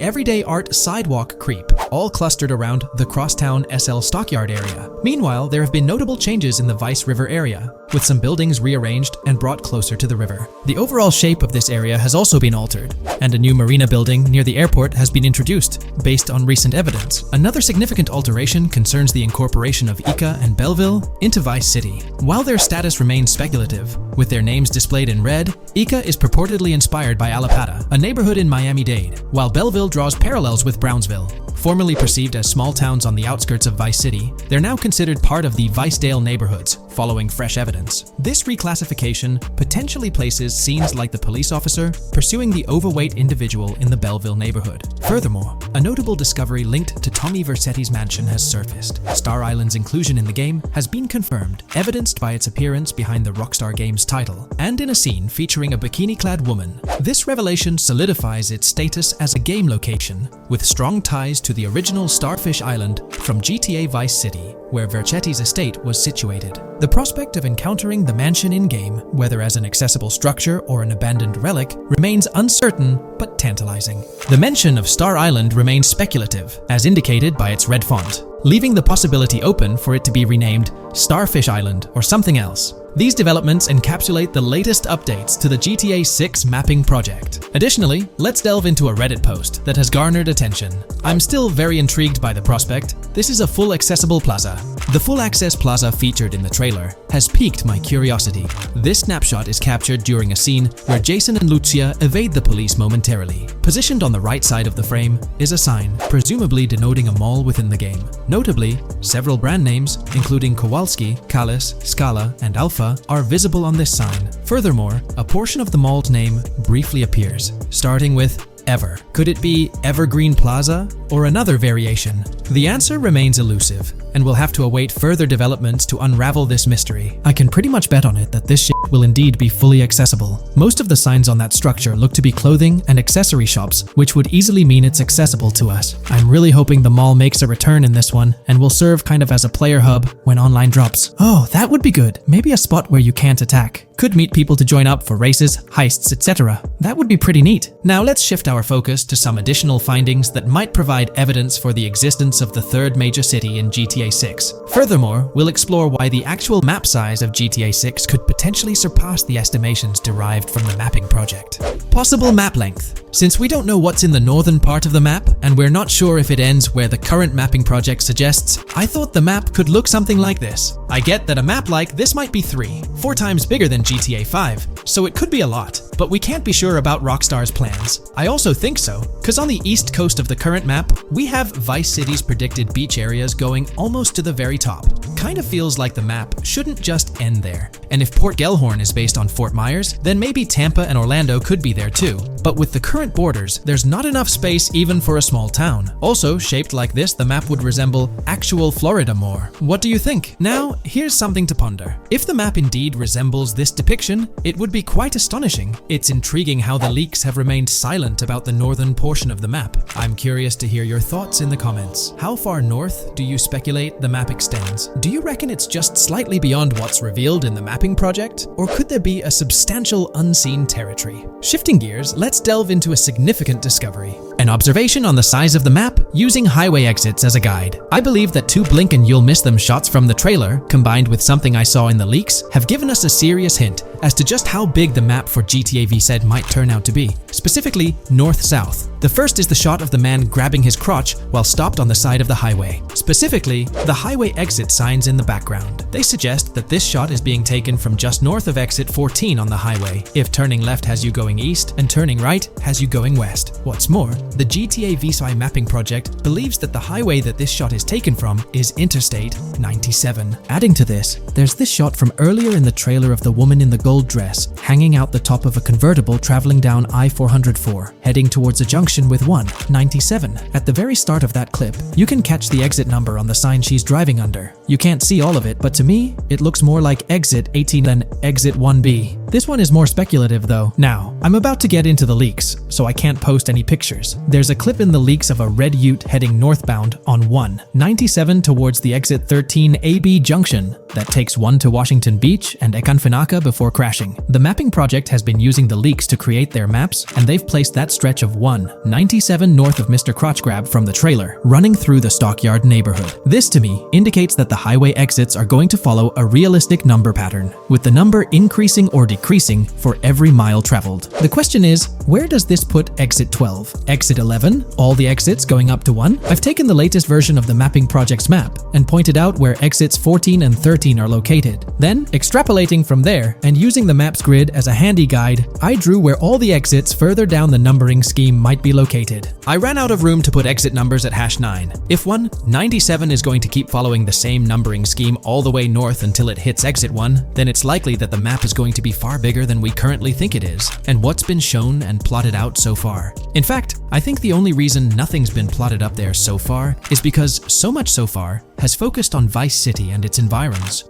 Everyday Art Sidewalk Creep, all clustered around the Crosstown SL Stockyard area. Meanwhile, there have been notable changes in the Vice River area, with some buildings rearranged and brought closer to the river. The overall shape of this area has also been altered, and a new marina building near the airport has been introduced, based on recent evidence. Another significant alteration concerns the incorporation of Ica and Belleville into Vice City. While their status remains speculative, with their names displayed in red, Ica is purportedly inspired by Alapata, a neighborhood in Miami-Dade, while Belleville draws parallels with Brownsville. Formerly perceived as small towns on the outskirts of Vice City, they're now considered part of the Vicedale neighborhoods, following fresh evidence. This reclassification potentially places scenes like the police officer pursuing the overweight individual in the Belleville neighborhood. Furthermore, a notable discovery linked to Tommy Vercetti's mansion has surfaced. Star Island's inclusion in the game has been confirmed, evidenced by its appearance behind the Rockstar Games title, and in a scene featuring a bikini-clad woman. This revelation solidifies its status as a game location, with strong ties to the original Starfish Island from GTA Vice City, where Vercetti's estate was situated. The prospect of encountering the mansion in-game, whether as an accessible structure or an abandoned relic, remains uncertain but tantalizing. The mention of Star Island remains speculative, as indicated by its red font, leaving the possibility open for it to be renamed Starfish Island or something else. These developments encapsulate the latest updates to the GTA 6 mapping project. Additionally, let's delve into a Reddit post that has garnered attention. I'm still very intrigued by the prospect. This is a full accessible plaza. The full access plaza featured in the trailer has piqued my curiosity. This snapshot is captured during a scene where Jason and Lucia evade the police momentarily. Positioned on the right side of the frame is a sign, presumably denoting a mall within the game. Notably, several brand names, including Kowalski, Callis, Scala, and Alpha, are visible on this sign. Furthermore, a portion of the mall's name briefly appears, starting with Ever. Could it be Evergreen Plaza or another variation? The answer remains elusive, and we'll have to await further developments to unravel this mystery. I can pretty much bet on it that this shit will indeed be fully accessible. Most of the signs on that structure look to be clothing and accessory shops, which would easily mean it's accessible to us. I'm really hoping the mall makes a return in this one, and will serve kind of as a player hub when online drops. Oh, that would be good. Maybe a spot where you can't attack. Could meet people to join up for races, heists, etc. That would be pretty neat. Now let's shift our focus to some additional findings that might provide evidence for the existence of the third major city in GTA 6. Furthermore, we'll explore why the actual map size of GTA 6 could potentially surpass the estimations derived from the mapping project. Possible map length. Since we don't know what's in the northern part of the map, and we're not sure if it ends where the current mapping project suggests, I thought the map could look something like this. I get that a map like this might be 4 times bigger than GTA 5, so it could be a lot, but we can't be sure about Rockstar's plans. I also think so, cause on the east coast of the current map, we have Vice City's predicted beach areas going almost to the very top. Kind of feels like the map shouldn't just end there. And if Port Gellhorn is based on Fort Myers, then maybe Tampa and Orlando could be there too. But with the current borders, there's not enough space even for a small town. Also, shaped like this, the map would resemble actual Florida more. What do you think? Now, here's something to ponder. If the map indeed resembles this depiction, it would be quite astonishing. It's intriguing how the leaks have remained silent about the northern portion of the map. I'm curious to hear your thoughts in the comments. How far north do you speculate the map extends? Do you reckon it's just slightly beyond what's revealed in the mapping project? Or could there be a substantial unseen territory? Shifting gears, let's delve into a significant discovery. An observation on the size of the map using highway exits as a guide. I believe that 2 blink and you'll miss them shots from the trailer, combined with something I saw in the leaks, have given us a serious hint as to just how big the map for GTA V said might turn out to be. Specifically, north-south. The first is the shot of the man grabbing his crotch while stopped on the side of the highway. Specifically, the highway exit signs in the background. They suggest that this shot is being taken from just north of exit 14 on the highway, if turning left has you going east and turning right has you going west. What's more, the GTA V mapping project believes that the highway that this shot is taken from is Interstate 97. Adding to this, there's this shot from earlier in the trailer of the woman in the gold dress hanging out the top of a convertible traveling down I-404, heading towards a junction with 197. At the very start of that clip, you can catch the exit number on the sign she's driving under. You can't see all of it, but to me, it looks more like exit 18 than exit 1B. This one is more speculative though. Now, I'm about to get into the leaks, so I can't post any pictures. There's a clip in the leaks of a red ute heading northbound on 197 towards the exit 13 AB junction that takes 1 to Washington Beach and Ekanfinaka before crashing. The mapping project has been using the leaks to create their maps, and they've placed that stretch of 197 north of Mr. Crotch Grab from the trailer, running through the Stockyard neighborhood. This to me indicates that the highway exits are going to follow a realistic number pattern, with the number increasing or decreasing for every mile traveled. The question is, where does this put exit 12? Exit 11? All the exits going up to 1? I've taken the latest version of the mapping project's map and pointed out where exits 14 and 13 are located. Then, extrapolating from there and using the map's grid as a handy guide, I drew where all the exits further down the numbering scheme might be located. I ran out of room to put exit numbers at #9. If 197 is going to keep following the same numbering scheme all the way north until it hits exit 1, then it's likely that the map is going to be far bigger than we currently think it is, and what's been shown and plotted out so far. In fact, I think the only reason nothing's been plotted up there so far is because so much so far has focused on Vice City and its environs.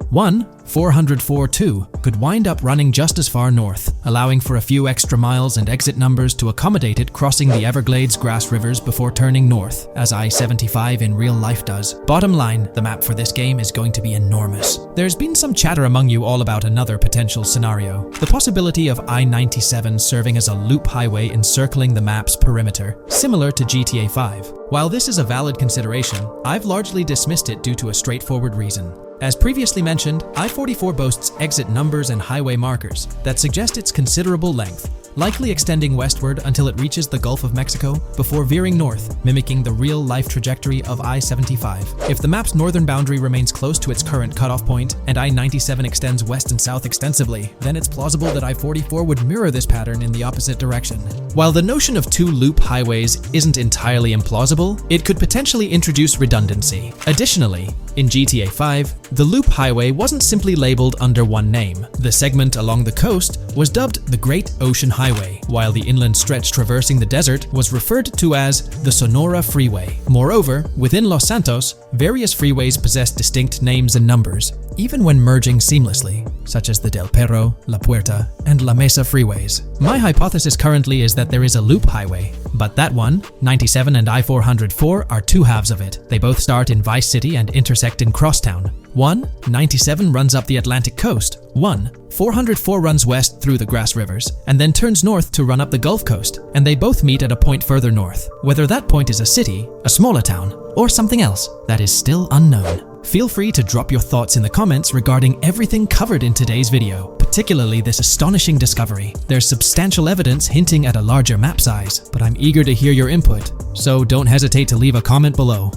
404.2 could wind up running just as far north, allowing for a few extra miles and exit numbers to accommodate it crossing the Everglades grass rivers before turning north, as I-75 in real life does. Bottom line, the map for this game is going to be enormous. There's been some chatter among you all about another potential scenario, the possibility of I-97 serving as a loop highway encircling the map's perimeter, similar to GTA 5. While this is a valid consideration, I've largely dismissed it due to a straightforward reason. As previously mentioned, I-44 boasts exit numbers and highway markers that suggest its considerable length, likely extending westward until it reaches the Gulf of Mexico before veering north, mimicking the real-life trajectory of I-75. If the map's northern boundary remains close to its current cutoff point, and I-97 extends west and south extensively, then it's plausible that I-44 would mirror this pattern in the opposite direction. While the notion of two loop highways isn't entirely implausible, it could potentially introduce redundancy. Additionally, in GTA 5, The Loop Highway wasn't simply labeled under one name. The segment along the coast was dubbed the Great Ocean Highway, while the inland stretch traversing the desert was referred to as the Sonora Freeway. Moreover, within Los Santos, various freeways possess distinct names and numbers, even when merging seamlessly, such as the Del Perro, La Puerta, and La Mesa freeways. My hypothesis currently is that there is a loop highway, but that one, 97 and I-404, are two halves of it. They both start in Vice City and intersect in Crosstown. 97 runs up the Atlantic coast. 404 runs west through the Grass Rivers, and then turns north to run up the Gulf Coast, and they both meet at a point further north. Whether that point is a city, a smaller town, or something else, that is still unknown. Feel free to drop your thoughts in the comments regarding everything covered in today's video, particularly this astonishing discovery. There's substantial evidence hinting at a larger map size, but I'm eager to hear your input, so don't hesitate to leave a comment below.